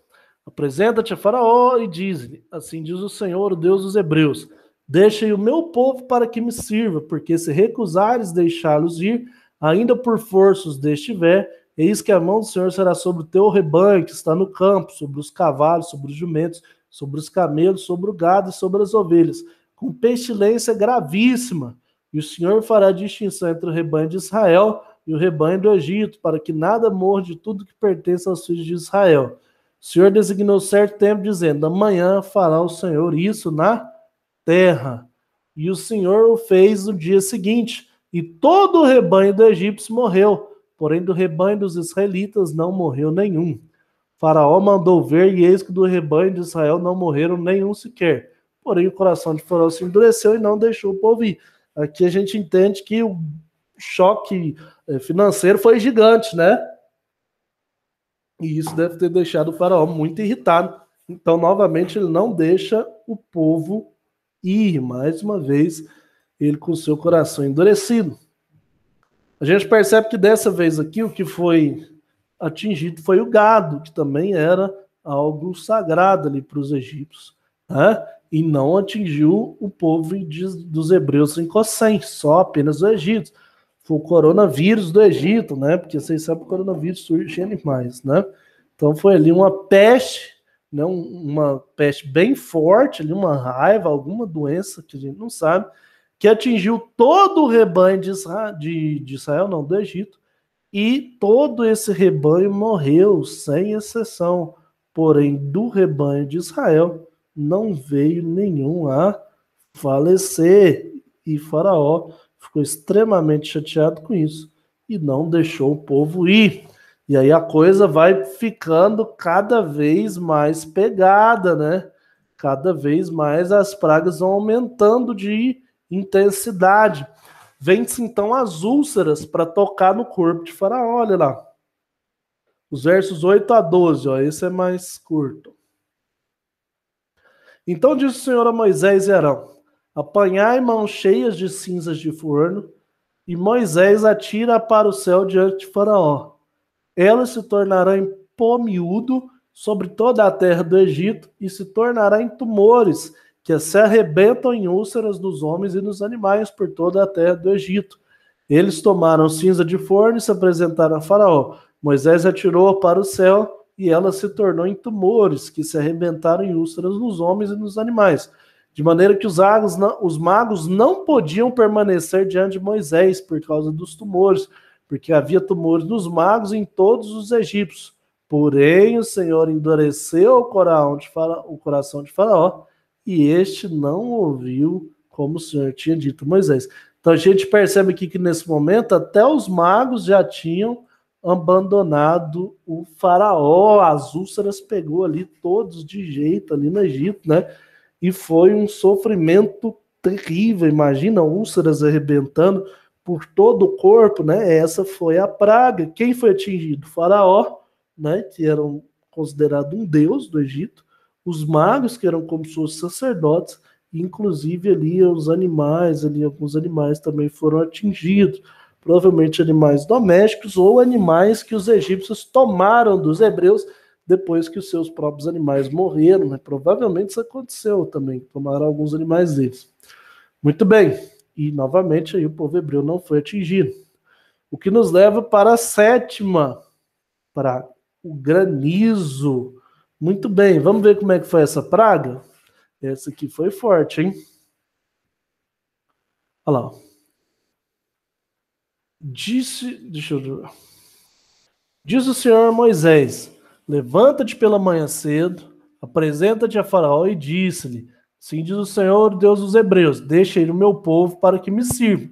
apresenta-te a Faraó e diz-lhe: assim diz o Senhor, o Deus dos Hebreus: deixa o meu povo para que me sirva, porque se recusares deixá-los ir, ainda por força os destiver, eis que a mão do Senhor será sobre o teu rebanho que está no campo, sobre os cavalos, sobre os jumentos, sobre os camelos, sobre o gado e sobre as ovelhas, com pestilência gravíssima. E o Senhor fará distinção entre o rebanho de Israel e o rebanho do Egito, para que nada morra de tudo que pertence aos filhos de Israel. O Senhor designou certo tempo, dizendo: amanhã fará o Senhor isso na terra. E o Senhor o fez no dia seguinte, e todo o rebanho do egípcio morreu, porém do rebanho dos israelitas não morreu nenhum. Faraó mandou ver, e eis que do rebanho de Israel não morreram nenhum sequer. Porém o coração de Faraó se endureceu e não deixou o povo ir. Aqui a gente entende que o choque financeiro foi gigante, né? E isso deve ter deixado o Faraó muito irritado. Então, novamente, ele não deixa o povo ir. Mais uma vez, ele com o seu coração endurecido. A gente percebe que dessa vez aqui, o que foi atingido foi o gado, que também era algo sagrado ali para os egípcios, né? E não atingiu o povo dos hebreus em Gossém, só apenas o Egito. Foi o coronavírus do Egito, né? Porque vocês sabem que o coronavírus surge em animais, né? Então foi ali uma peste, né? Uma peste bem forte, ali uma raiva, alguma doença que a gente não sabe, que atingiu todo o rebanho de Israel, não, do Egito, e todo esse rebanho morreu, sem exceção. Porém, do rebanho de Israel não veio nenhum a falecer. E Faraó ficou extremamente chateado com isso e não deixou o povo ir. E aí a coisa vai ficando cada vez mais pegada, né? Cada vez mais as pragas vão aumentando de intensidade. Vem-se então as úlceras para tocar no corpo de Faraó, olha lá. Os versos 8 a 12, ó, esse é mais curto. Então disse o Senhor a Moisés e Arão: apanhai mãos cheias de cinzas de forno, e Moisés atira para o céu diante de Faraó. Elas se tornarão em pó miúdo sobre toda a terra do Egito, e se tornará em tumores, que se arrebentam em úlceras dos homens e dos animais por toda a terra do Egito. Eles tomaram cinza de forno e se apresentaram a Faraó. Moisés atirou para o céu, e ela se tornou em tumores, que se arrebentaram em úlceras nos homens e nos animais. De maneira que os magos não podiam permanecer diante de Moisés por causa dos tumores, porque havia tumores nos magos e em todos os egípcios. Porém, o Senhor endureceu o coração de Faraó, e este não ouviu como o Senhor tinha dito a Moisés. Então a gente percebe aqui que nesse momento até os magos já tinham abandonado o Faraó. As úlceras pegou ali todos de jeito ali no Egito, né? E foi um sofrimento terrível. Imagina úlceras arrebentando por todo o corpo, né? Essa foi a praga. Quem foi atingido? O Faraó, né? Que era considerado um deus do Egito. Os magos, que eram como seus sacerdotes, inclusive ali os animais, ali alguns animais também foram atingidos. provavelmente animais domésticos ou animais que os egípcios tomaram dos hebreus depois que os seus próprios animais morreram, né? Provavelmente isso aconteceu também, tomaram alguns animais deles. Muito bem, e novamente aí o povo hebreu não foi atingido. O que nos leva para a sétima, para o granizo. Muito bem, vamos ver como é que foi essa praga? Essa aqui foi forte, hein? Olha lá. Deixa eu ver. Diz o Senhor a Moisés: levanta-te pela manhã cedo, apresenta-te a Faraó e disse-lhe: assim diz o Senhor, Deus dos Hebreus: deixa ir o meu povo para que me sirva,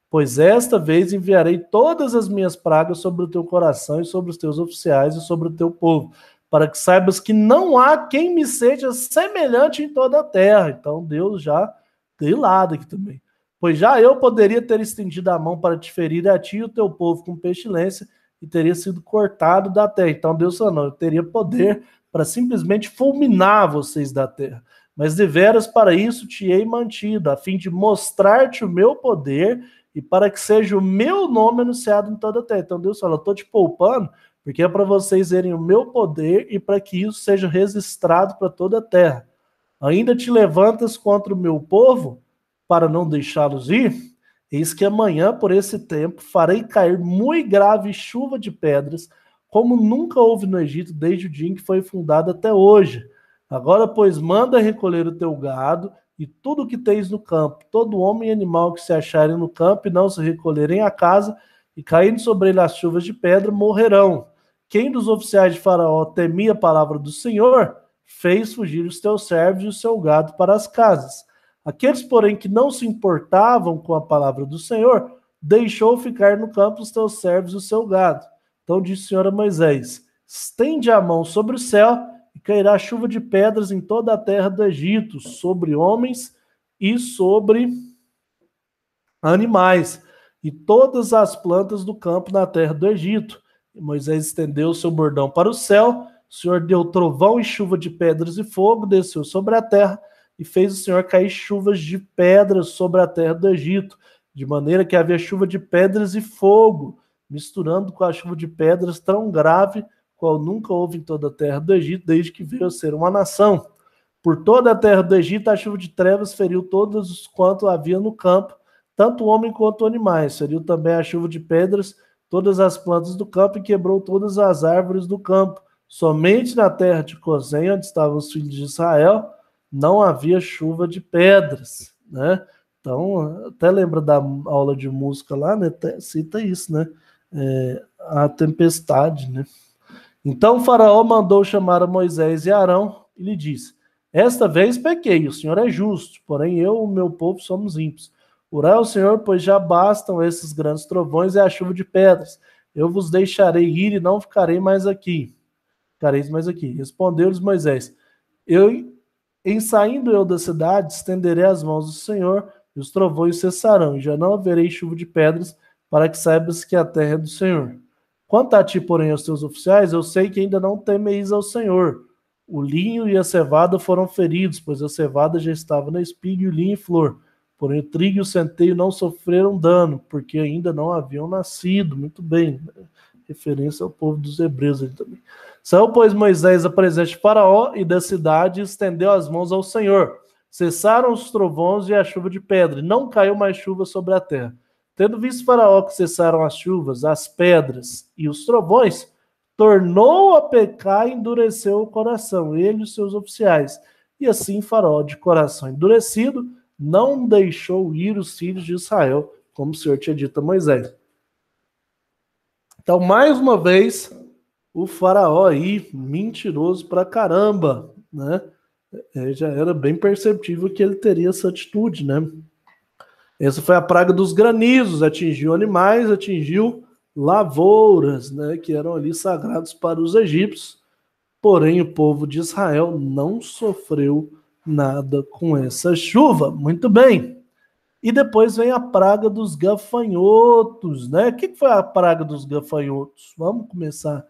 pois esta vez enviarei todas as minhas pragas sobre o teu coração e sobre os teus oficiais e sobre o teu povo, para que saibas que não há quem me seja semelhante em toda a terra. Então Deus já deu lado aqui também. Pois já eu poderia ter estendido a mão para te ferir a ti e o teu povo com pestilência, e teria sido cortado da terra. Então Deus falou: não, eu teria poder para simplesmente fulminar vocês da terra. Mas deveras para isso te hei mantido, a fim de mostrar-te o meu poder e para que seja o meu nome anunciado em toda a terra. Então Deus falou: eu estou te poupando porque é para vocês verem o meu poder e para que isso seja registrado para toda a terra. Ainda te levantas contra o meu povo para não deixá-los ir? Eis que amanhã, por esse tempo, farei cair muito grave chuva de pedras, como nunca houve no Egito desde o dia em que foi fundado até hoje. Agora, pois, manda recolher o teu gado e tudo o que tens no campo, todo homem e animal que se acharem no campo e não se recolherem à casa, e caindo sobre ele as chuvas de pedra, morrerão. Quem dos oficiais de Faraó temia a palavra do Senhor, fez fugir os teus servos e o seu gado para as casas. Aqueles, porém, que não se importavam com a palavra do Senhor, deixou ficar no campo os teus servos e o seu gado. Então disse o Senhor a Moisés: estende a mão sobre o céu e cairá chuva de pedras em toda a terra do Egito, sobre homens e sobre animais, e todas as plantas do campo na terra do Egito. E Moisés estendeu o seu bordão para o céu, o Senhor deu trovão e chuva de pedras e fogo, desceu sobre a terra, e fez o Senhor cair chuvas de pedras sobre a terra do Egito, de maneira que havia chuva de pedras e fogo, misturando com a chuva de pedras tão grave, qual nunca houve em toda a terra do Egito, desde que veio a ser uma nação. Por toda a terra do Egito, a chuva de trevas feriu todos os quanto havia no campo, tanto homem quanto animais. Feriu também a chuva de pedras todas as plantas do campo e quebrou todas as árvores do campo. Somente na terra de Gozém, onde estavam os filhos de Israel, não havia chuva de pedras, né? Então, até lembra da aula de música lá, né? Até cita isso, né? A tempestade, né? Então o Faraó mandou chamar a Moisés e Arão e lhe disse: esta vez pequei, o Senhor é justo, porém eu e o meu povo somos ímpios. Orai ao Senhor, pois já bastam esses grandes trovões e a chuva de pedras. Eu vos deixarei ir e não ficarei mais aqui. Ficareis mais aqui. Respondeu-lhes Moisés: em saindo eu da cidade, estenderei as mãos do Senhor, e os trovões cessarão, e já não haverei chuva de pedras, para que saibas que a terra é do Senhor. Quanto a ti, porém, aos teus oficiais, eu sei que ainda não temeis ao Senhor. O linho e a cevada foram feridos, pois a cevada já estava na espiga e o linho em flor. Porém, o trigo e o centeio não sofreram dano, porque ainda não haviam nascido. Muito bem, referência ao povo dos hebreus ali também. Saiu, pois, Moisés a presente de Faraó e da cidade, e estendeu as mãos ao Senhor. Cessaram os trovões e a chuva de pedra, e não caiu mais chuva sobre a terra. Tendo visto Faraó que cessaram as chuvas, as pedras e os trovões, tornou a pecar e endureceu o coração, ele e os seus oficiais. E assim Faraó, de coração endurecido, não deixou ir os filhos de Israel, como o Senhor tinha dito a Moisés. Então, mais uma vez, o Faraó aí, mentiroso pra caramba, né? Já era bem perceptível que ele teria essa atitude, né? Essa foi a praga dos granizos, atingiu animais, atingiu lavouras, né, que eram ali sagrados para os egípcios. Porém, o povo de Israel não sofreu nada com essa chuva. Muito bem. E depois vem a praga dos gafanhotos, né? O que foi a praga dos gafanhotos? Vamos começar a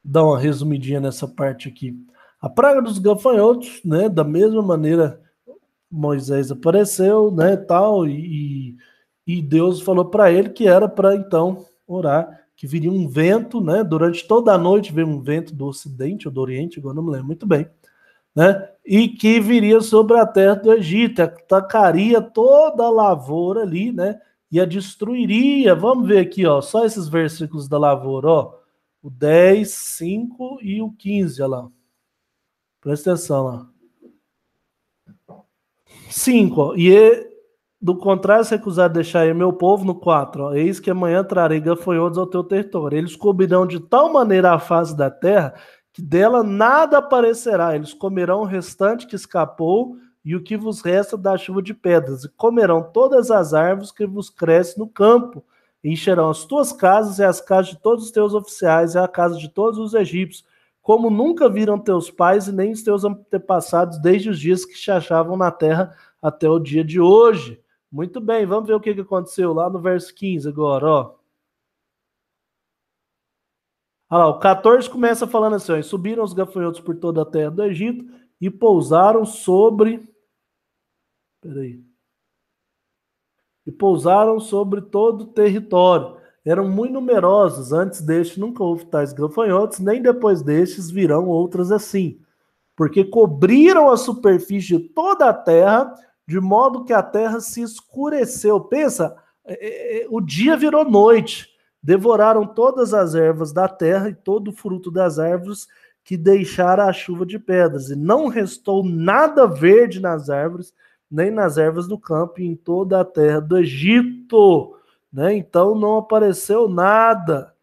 dar uma resumidinha nessa parte aqui. A praga dos gafanhotos, né, da mesma maneira Moisés apareceu, né, tal, e E Deus falou para ele que era para então orar, que viria um vento, né? Durante toda a noite veio um vento do ocidente ou do oriente, agora não me lembro muito bem, né? E que viria sobre a terra do Egito, atacaria toda a lavoura ali, né? E a destruiria. Vamos ver aqui, ó, só esses versículos da lavoura, ó. O 10, 5 e o 15, olha lá. Presta atenção lá. 5, ó. Do contrário, se recusar deixar aí meu povo no 4, ó. Eis que amanhã trarei gafanhotos ao teu território. Eles cobrirão de tal maneira a face da terra que dela nada aparecerá. Eles comerão o restante que escapou e o que vos resta da chuva de pedras. E comerão todas as árvores que vos crescem no campo. E encherão as tuas casas e as casas de todos os teus oficiais e a casa de todos os egípcios, como nunca viram teus pais e nem os teus antepassados desde os dias que se achavam na terra até o dia de hoje. Muito bem, vamos ver o que aconteceu lá no verso 15 agora, ó. Olha lá, o 14 começa falando assim, ó, e subiram os gafanhotos por toda a terra do Egito e pousaram sobre... Peraí. E pousaram sobre todo o território. Eram muito numerosos. Antes deste nunca houve tais gafanhotos, nem depois destes virão outros assim. Porque cobriram a superfície de toda a terra, de modo que a terra se escureceu. Pensa, o dia virou noite. Devoraram todas as ervas da terra e todo o fruto das árvores que deixara a chuva de pedras. E não restou nada verde nas árvores, nem nas ervas do campo, e em toda a terra do Egito. Né? Então não apareceu nada.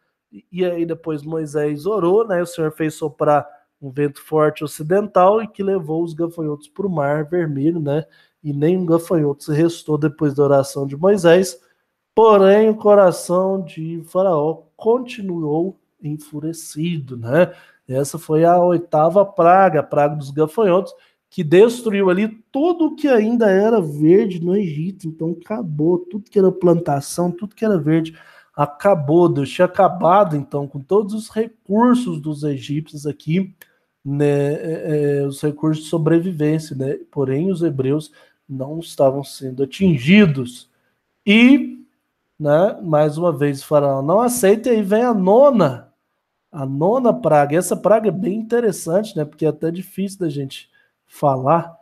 E aí depois Moisés orou, né? O Senhor fez soprar um vento forte ocidental e que levou os gafanhotos para o Mar Vermelho, né? E nenhum gafanhoto se restou depois da oração de Moisés. Porém, o coração de Faraó continuou enfurecido, né? Essa foi a 8ª praga, a praga dos gafanhotos, que destruiu ali tudo que ainda era verde no Egito. Então acabou, tudo que era plantação, tudo que era verde, acabou. Deus tinha acabado então com todos os recursos dos egípcios aqui, né, os recursos de sobrevivência, né? Porém, os hebreus não estavam sendo atingidos. E, né, mais uma vez, o faraó não aceita, e aí vem a nona praga. E essa praga é bem interessante, né? Porque é até difícil da gente falar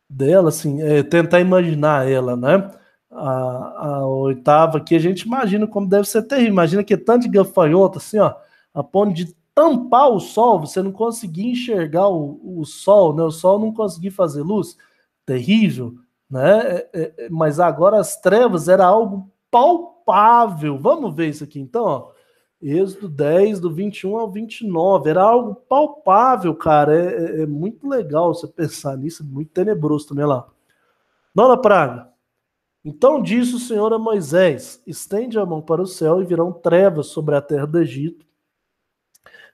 dela, assim, tentar imaginar ela, né? A 8ª aqui, a gente imagina como deve ser terrível. Imagina que é tanto de gafanhoto, assim, ó, a ponto de tampar o sol, você não conseguir enxergar o sol, né? O sol não conseguir fazer luz. Terrível, né? Mas agora as trevas era algo palpável. Vamos ver isso aqui, então, ó. Êxodo 10, do 21 ao 29. Era algo palpável, cara. É muito legal você pensar nisso, muito tenebroso também lá. Nona praga. Então disse o Senhor a Moisés: estende a mão para o céu e virão trevas sobre a terra do Egito,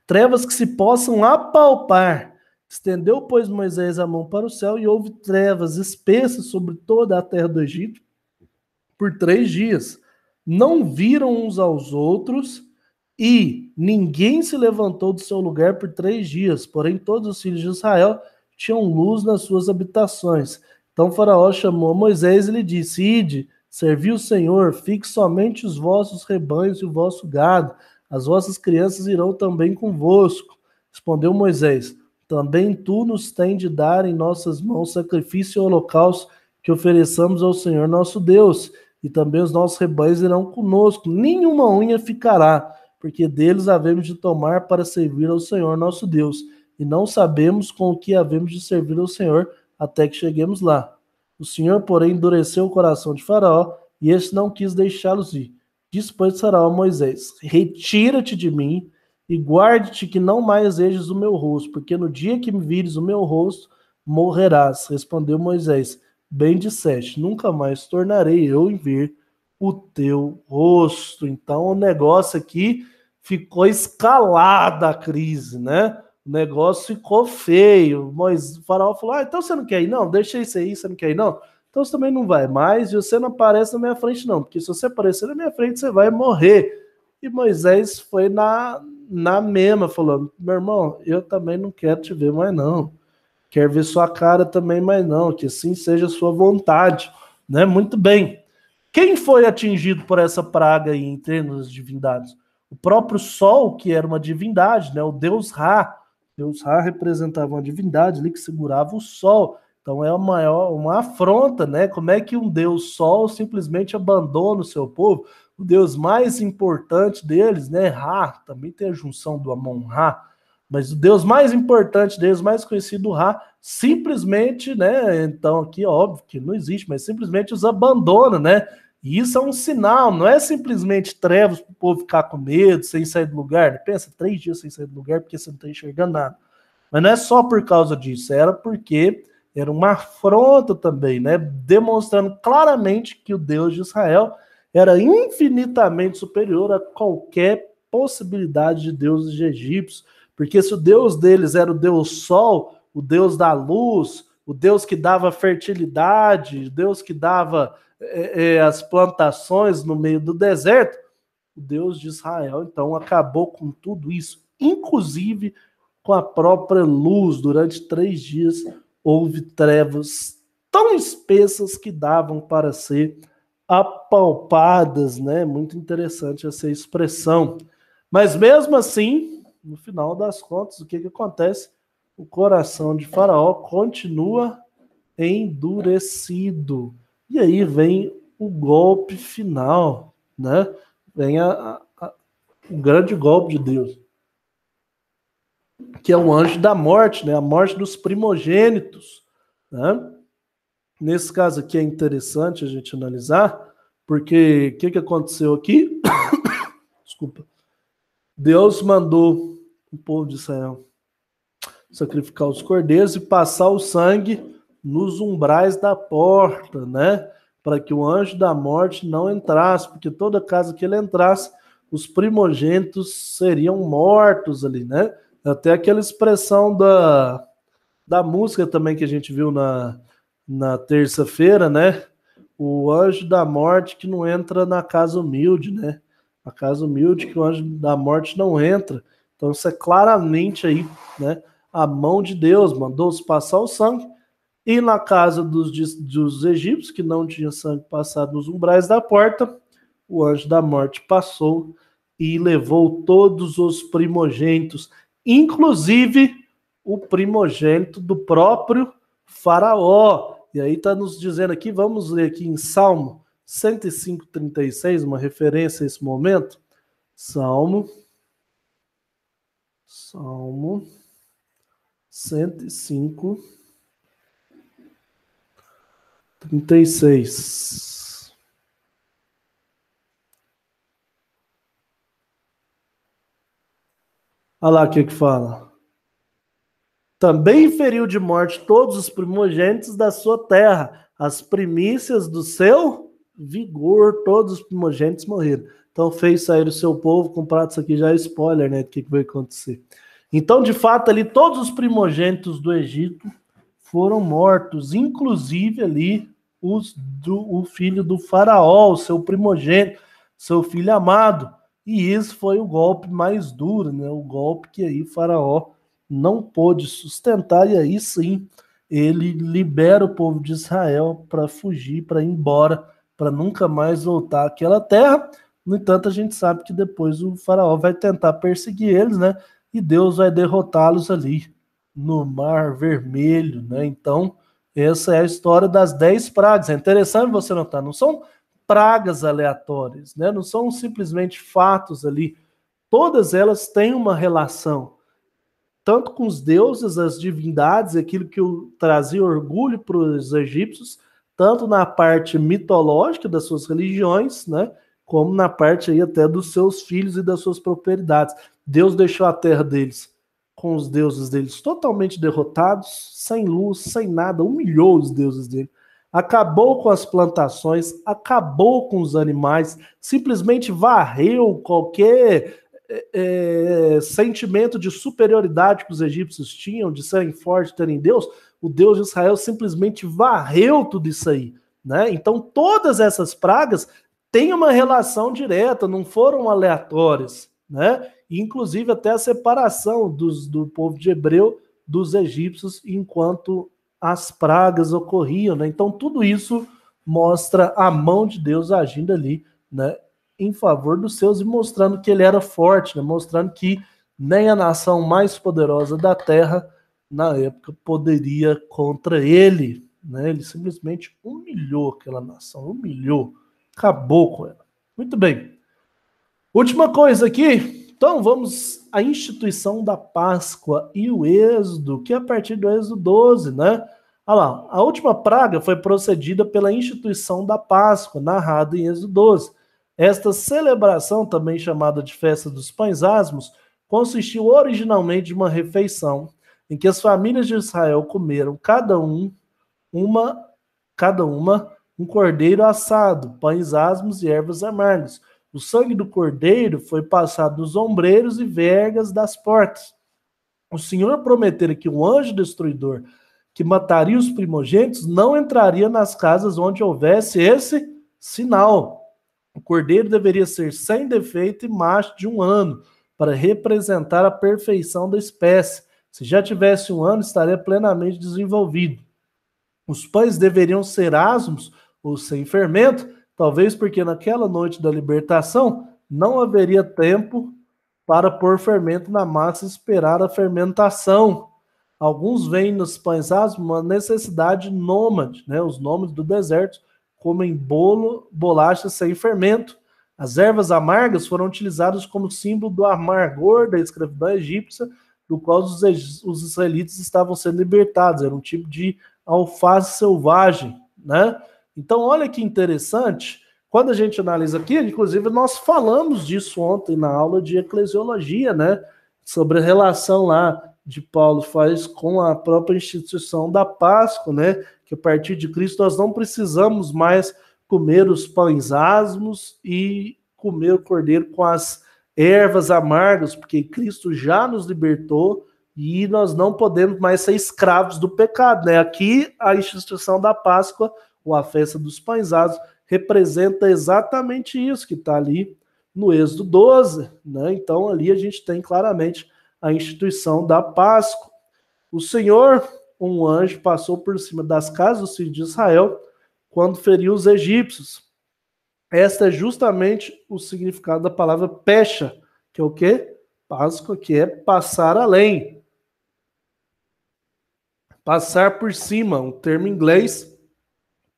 trevas que se possam apalpar. Estendeu, pois, Moisés a mão para o céu e houve trevas espessas sobre toda a terra do Egito por 3 dias. Não viram uns aos outros e ninguém se levantou do seu lugar por 3 dias. Porém, todos os filhos de Israel tinham luz nas suas habitações. Então Faraó chamou Moisés e lhe disse: ide, servi o Senhor, fique somente os vossos rebanhos e o vosso gado. As vossas crianças irão também convosco. Respondeu Moisés: também tu nos tens de dar em nossas mãos sacrifício e holocausto que ofereçamos ao Senhor nosso Deus. E também os nossos rebanhos irão conosco. Nenhuma unha ficará, porque deles havemos de tomar para servir ao Senhor nosso Deus. E não sabemos com o que havemos de servir ao Senhor até que cheguemos lá. O Senhor, porém, endureceu o coração de Faraó, e este não quis deixá-los ir. Disse, pois, Faraó a Moisés: retira-te de mim e guarde-te que não mais vejas o meu rosto, porque no dia que me vires o meu rosto, morrerás. Respondeu Moisés: bem disseste, nunca mais tornarei eu em ver o teu rosto. Então o negócio aqui ficou escalada a crise, né? O negócio ficou feio. Mas o faraó falou: então você não quer ir? Não, deixa isso aí, você não quer ir? Não. Então você também não vai mais e você não aparece na minha frente, não, porque se você aparecer na minha frente, você vai morrer. E Moisés foi na mesma, falando: meu irmão, eu também não quero te ver mais, não. Quer ver sua cara também, mas não, que assim seja a sua vontade, né? Muito bem. Quem foi atingido por essa praga aí, em termos de divindades? O próprio Sol, que era uma divindade, né? O deus Ra. O deus Ra representava uma divindade ali que segurava o Sol. Então é uma afronta, né? Como é que um deus Sol simplesmente abandona o seu povo? O deus mais importante deles, né? Ra, também tem a junção do Amon-Ra, mas o deus mais importante deles, mais conhecido, Ra, simplesmente, né? Então aqui, óbvio que não existe, mas simplesmente os abandona, né? E isso é um sinal, não é simplesmente trevas para o povo ficar com medo, sem sair do lugar. Pensa, 3 dias sem sair do lugar porque você não está enxergando nada. Mas não é só por causa disso, era porque era uma afronta também, né? Demonstrando claramente que o Deus de Israel era infinitamente superior a qualquer possibilidade de deuses egípcios. Porque se o Deus deles era o Deus Sol, o Deus da luz, o Deus que dava fertilidade, o Deus que dava as plantações no meio do deserto, o Deus de Israel, então, acabou com tudo isso, inclusive com a própria luz. Durante 3 dias houve trevas tão espessas que davam para ser apalpadas, né? Muito interessante essa expressão. Mas mesmo assim, no final das contas, o que acontece? O coração de Faraó continua endurecido. E aí vem o golpe final, né? Vem o grande golpe de Deus, que é o anjo da morte, né? A morte dos primogênitos, né? Nesse caso aqui é interessante a gente analisar, porque o que aconteceu aqui? Desculpa. Deus mandou o povo de Israel sacrificar os cordeiros e passar o sangue nos umbrais da porta, né? Para que o anjo da morte não entrasse, porque toda casa que ele entrasse, os primogênitos seriam mortos ali, né? Até aquela expressão da música também que a gente viu na terça-feira, né? O anjo da morte que não entra na casa humilde, né? A casa humilde que o anjo da morte não entra. Então isso é claramente aí, né? A mão de Deus mandou-os passar o sangue, e na casa dos egípcios, que não tinha sangue passado nos umbrais da porta, o anjo da morte passou e levou todos os primogênitos, inclusive o primogênito do próprio Faraó. E aí está nos dizendo aqui, vamos ler aqui em Salmo 105:36, uma referência a esse momento. Salmo 105:36. Olha lá o que fala. Também feriu de morte todos os primogênitos da sua terra, as primícias do seu vigor, todos os primogênitos morreram. Então fez sair o seu povo, comprado. Isso aqui já é spoiler, né, do que vai acontecer. Então, de fato, ali todos os primogênitos do Egito foram mortos, inclusive ali o filho do faraó, o seu primogênito, seu filho amado. E isso foi o golpe mais duro, né? O golpe que aí o faraó não pôde sustentar, e aí sim ele libera o povo de Israel para fugir, para ir embora, para nunca mais voltar àquela terra. No entanto, a gente sabe que depois o faraó vai tentar perseguir eles, né? E Deus vai derrotá-los ali no Mar Vermelho, né? Então, essa é a história das 10 pragas. É interessante você notar, não são pragas aleatórias, né? Não são simplesmente fatos ali. Todas elas têm uma relação, tanto com os deuses, as divindades, aquilo que trazia orgulho para os egípcios, tanto na parte mitológica das suas religiões, né, como na parte aí até dos seus filhos e das suas propriedades. Deus deixou a terra deles com os deuses deles totalmente derrotados, sem luz, sem nada, humilhou os deuses dele. Acabou com as plantações, acabou com os animais, simplesmente varreu qualquer sentimento de superioridade que os egípcios tinham, de serem fortes, terem Deus. O Deus de Israel simplesmente varreu tudo isso aí, né? Então todas essas pragas têm uma relação direta, não foram aleatórias, né? Inclusive até a separação do povo de Hebreu dos egípcios enquanto as pragas ocorriam, né? Então tudo isso mostra a mão de Deus agindo ali, né, em favor dos seus e mostrando que ele era forte, né, mostrando que nem a nação mais poderosa da terra na época poderia contra ele, né? Ele simplesmente humilhou aquela nação, humilhou, acabou com ela. Muito bem. Última coisa aqui, então vamos à instituição da Páscoa e o Êxodo, que é a partir do Êxodo 12, né? Olha lá, a última praga foi procedida pela instituição da Páscoa, narrada em Êxodo 12. Esta celebração, também chamada de Festa dos Pães Asmos, consistiu originalmente de uma refeição em que as famílias de Israel comeram cada uma um cordeiro assado, pães asmos e ervas amargas. O sangue do cordeiro foi passado nos ombreiros e vergas das portas. O Senhor prometera que o anjo destruidor que mataria os primogênitos não entraria nas casas onde houvesse esse sinal. O cordeiro deveria ser sem defeito e macho de 1 ano, para representar a perfeição da espécie. Se já tivesse 1 ano, estaria plenamente desenvolvido. Os pães deveriam ser asmos ou sem fermento, talvez porque naquela noite da libertação não haveria tempo para pôr fermento na massa e esperar a fermentação. Alguns veem nos pães asmos uma necessidade nômade, né? Os nômades do deserto comem bolacha sem fermento. As ervas amargas foram utilizadas como símbolo do amargor da escravidão egípcia, do qual os israelitas estavam sendo libertados. Era um tipo de alface selvagem, né? Então, olha que interessante. Quando a gente analisa aqui, inclusive nós falamos disso ontem na aula de eclesiologia, né? Sobre a relação lá de Paulo faz com a própria instituição da Páscoa, né? Que a partir de Cristo nós não precisamos mais comer os pães asmos e comer o cordeiro com as ervas amargas, porque Cristo já nos libertou e nós não podemos mais ser escravos do pecado, né? Aqui a instituição da Páscoa, ou a festa dos pães asmos, representa exatamente isso que está ali no Êxodo 12, né? Então ali a gente tem claramente a instituição da Páscoa. O Senhor, um anjo, passou por cima das casas dos filhos de Israel quando feriu os egípcios. Esta é justamente o significado da palavra pecha, que é o quê? Páscoa, que é passar além. Passar por cima, um termo em inglês,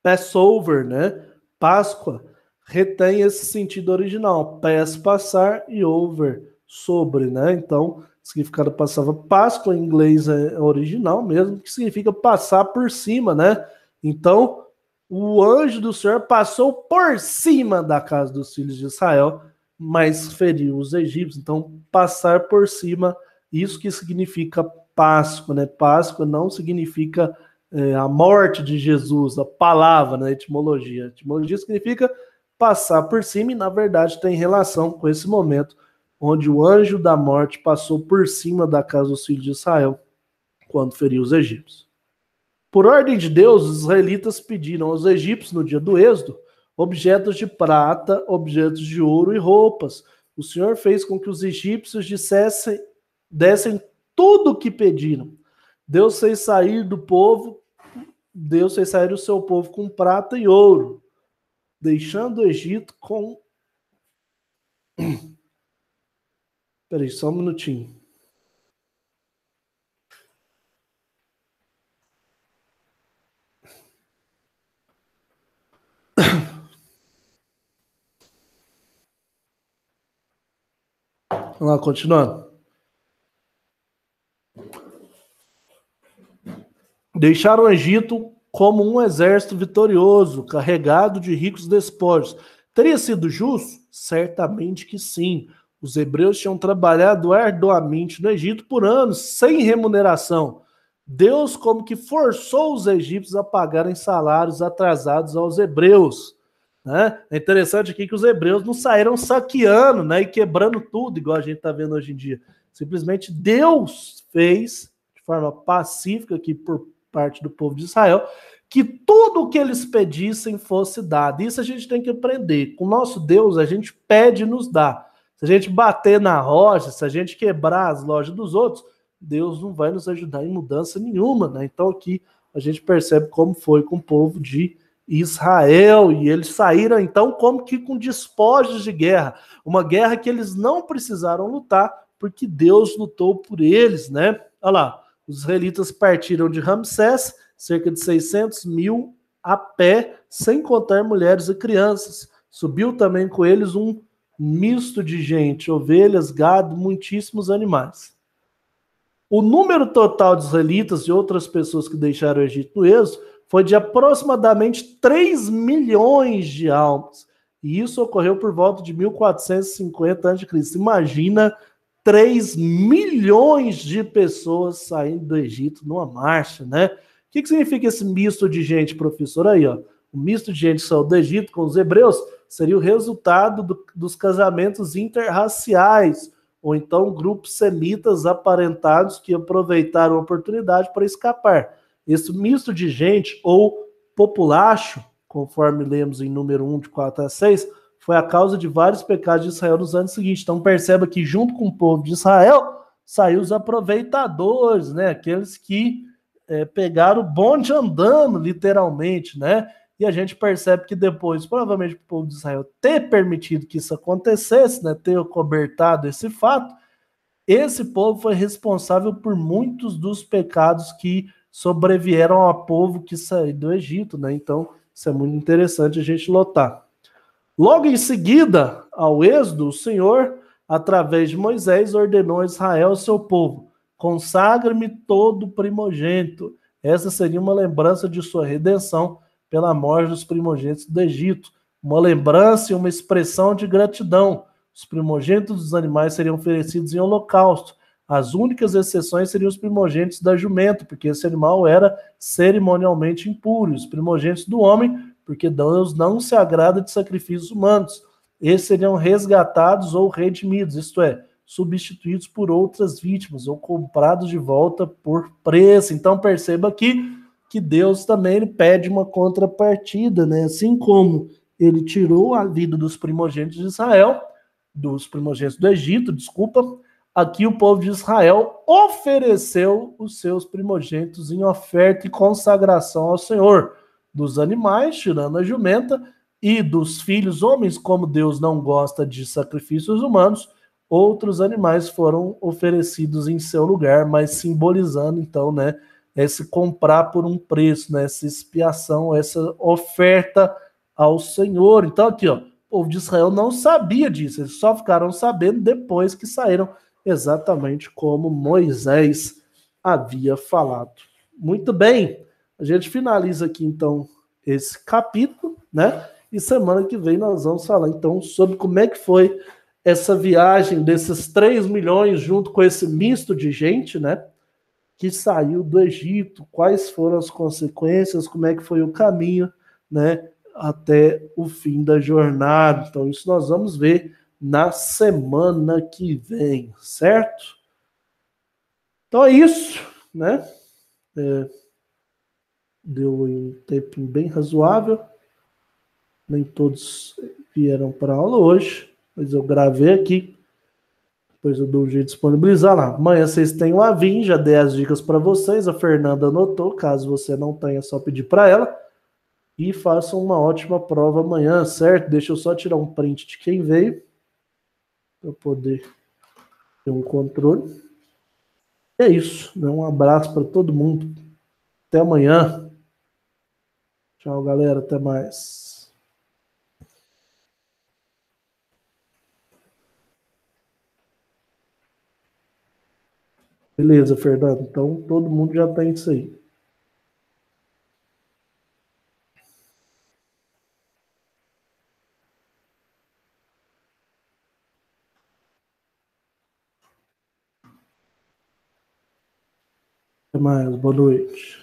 Passover, né? Páscoa retém esse sentido original. Pass, passar, e over, sobre, né? Então, o significado passava Páscoa, em inglês é original mesmo, que significa passar por cima, né? Então, o anjo do Senhor passou por cima da casa dos filhos de Israel, mas feriu os egípcios. Então, passar por cima, isso que significa Páscoa, né? Páscoa não significa a morte de Jesus, a palavra, né? Etimologia. A etimologia significa passar por cima e, na verdade, tem relação com esse momento onde o anjo da morte passou por cima da casa dos filhos de Israel quando feriu os egípcios. Por ordem de Deus, os israelitas pediram aos egípcios, no dia do êxodo, objetos de prata, objetos de ouro e roupas. O Senhor fez com que os egípcios dessem tudo o que pediram. Deus fez sair o seu povo com prata e ouro, deixando o Egito com... Peraí, só um minutinho. Vamos lá, continuando. Deixaram o Egito como um exército vitorioso, carregado de ricos despojos. Teria sido justo? Certamente que sim. Os hebreus tinham trabalhado arduamente no Egito por anos, sem remuneração. Deus como que forçou os egípcios a pagarem salários atrasados aos hebreus. Né? É interessante aqui que os hebreus não saíram saqueando, né, e quebrando tudo, igual a gente está vendo hoje em dia. Simplesmente Deus fez, de forma pacífica aqui por parte do povo de Israel, que tudo o que eles pedissem fosse dado. Isso a gente tem que aprender. Com o nosso Deus, a gente pede e nos dá. Se a gente bater na rocha, se a gente quebrar as lojas dos outros, Deus não vai nos ajudar em mudança nenhuma, né? Então aqui a gente percebe como foi com o povo de Israel, e eles saíram então como que com despojos de guerra, uma guerra que eles não precisaram lutar, porque Deus lutou por eles, né? Olha lá, os israelitas partiram de Ramsés, cerca de 600 mil a pé, sem contar mulheres e crianças. Subiu também com eles um misto de gente, ovelhas, gado, muitíssimos animais. O número total de israelitas e outras pessoas que deixaram o Egito no êxodo foi de aproximadamente 3 milhões de almas. E isso ocorreu por volta de 1450 a.C. Imagina 3 milhões de pessoas saindo do Egito numa marcha, né? O que significa esse misto de gente, professor? Aí, ó. O misto de gente que saiu do Egito com os hebreus seria o resultado dos casamentos interraciais, ou então grupos semitas aparentados que aproveitaram a oportunidade para escapar. Esse misto de gente, ou populacho, conforme lemos em número 1, de 4 a 6, foi a causa de vários pecados de Israel nos anos seguintes. Então perceba que junto com o povo de Israel, saiu os aproveitadores, né? Aqueles que pegaram o bonde andando, literalmente, né? E a gente percebe que depois, provavelmente, o povo de Israel ter permitido que isso acontecesse, né, ter cobertado esse fato, esse povo foi responsável por muitos dos pecados que sobrevieram ao povo que saiu do Egito, né? Então, isso é muito interessante a gente notar. Logo em seguida ao êxodo, o Senhor, através de Moisés, ordenou a Israel, ao seu povo: consagra-me todo primogênito. Essa seria uma lembrança de sua redenção pela morte dos primogênitos do Egito. Uma lembrança e uma expressão de gratidão. Os primogênitos dos animais seriam oferecidos em holocausto. As únicas exceções seriam os primogênitos da jumenta, porque esse animal era cerimonialmente impuro. Os primogênitos do homem, porque Deus não se agrada de sacrifícios humanos. Esses seriam resgatados ou redimidos, isto é, substituídos por outras vítimas ou comprados de volta por preço. Então perceba aqui que Deus também ele pede uma contrapartida, né? Assim como ele tirou a vida dos primogênitos de Israel, dos primogênitos do Egito, desculpa, aqui o povo de Israel ofereceu os seus primogênitos em oferta e consagração ao Senhor, dos animais, tirando a jumenta, e dos filhos homens, como Deus não gosta de sacrifícios humanos, outros animais foram oferecidos em seu lugar, mas simbolizando então, né, esse comprar por um preço, né, essa expiação, essa oferta ao Senhor. Então aqui, ó, o povo de Israel não sabia disso, eles só ficaram sabendo depois que saíram, exatamente como Moisés havia falado. Muito bem, a gente finaliza aqui então esse capítulo, né? E semana que vem nós vamos falar então sobre como é que foi essa viagem desses 3 milhões junto com esse misto de gente, né? Que saiu do Egito, quais foram as consequências, como é que foi o caminho, né? Até o fim da jornada. Então isso nós vamos ver na semana que vem, certo? Então é isso, né? Deu um tempinho bem razoável. Nem todos vieram para aula hoje, mas eu gravei aqui. Depois eu dou um jeito de disponibilizar lá. Amanhã vocês têm o Avin, já dei as dicas para vocês. A Fernanda anotou, caso você não tenha, é só pedir para ela. E façam uma ótima prova amanhã, certo? Deixa eu só tirar um print de quem veio, para eu poder ter um controle. É isso. Um abraço para todo mundo. Até amanhã. Tchau, galera. Até mais. Beleza, Fernando. Então, todo mundo já tem isso aí. Até mais. Boa noite.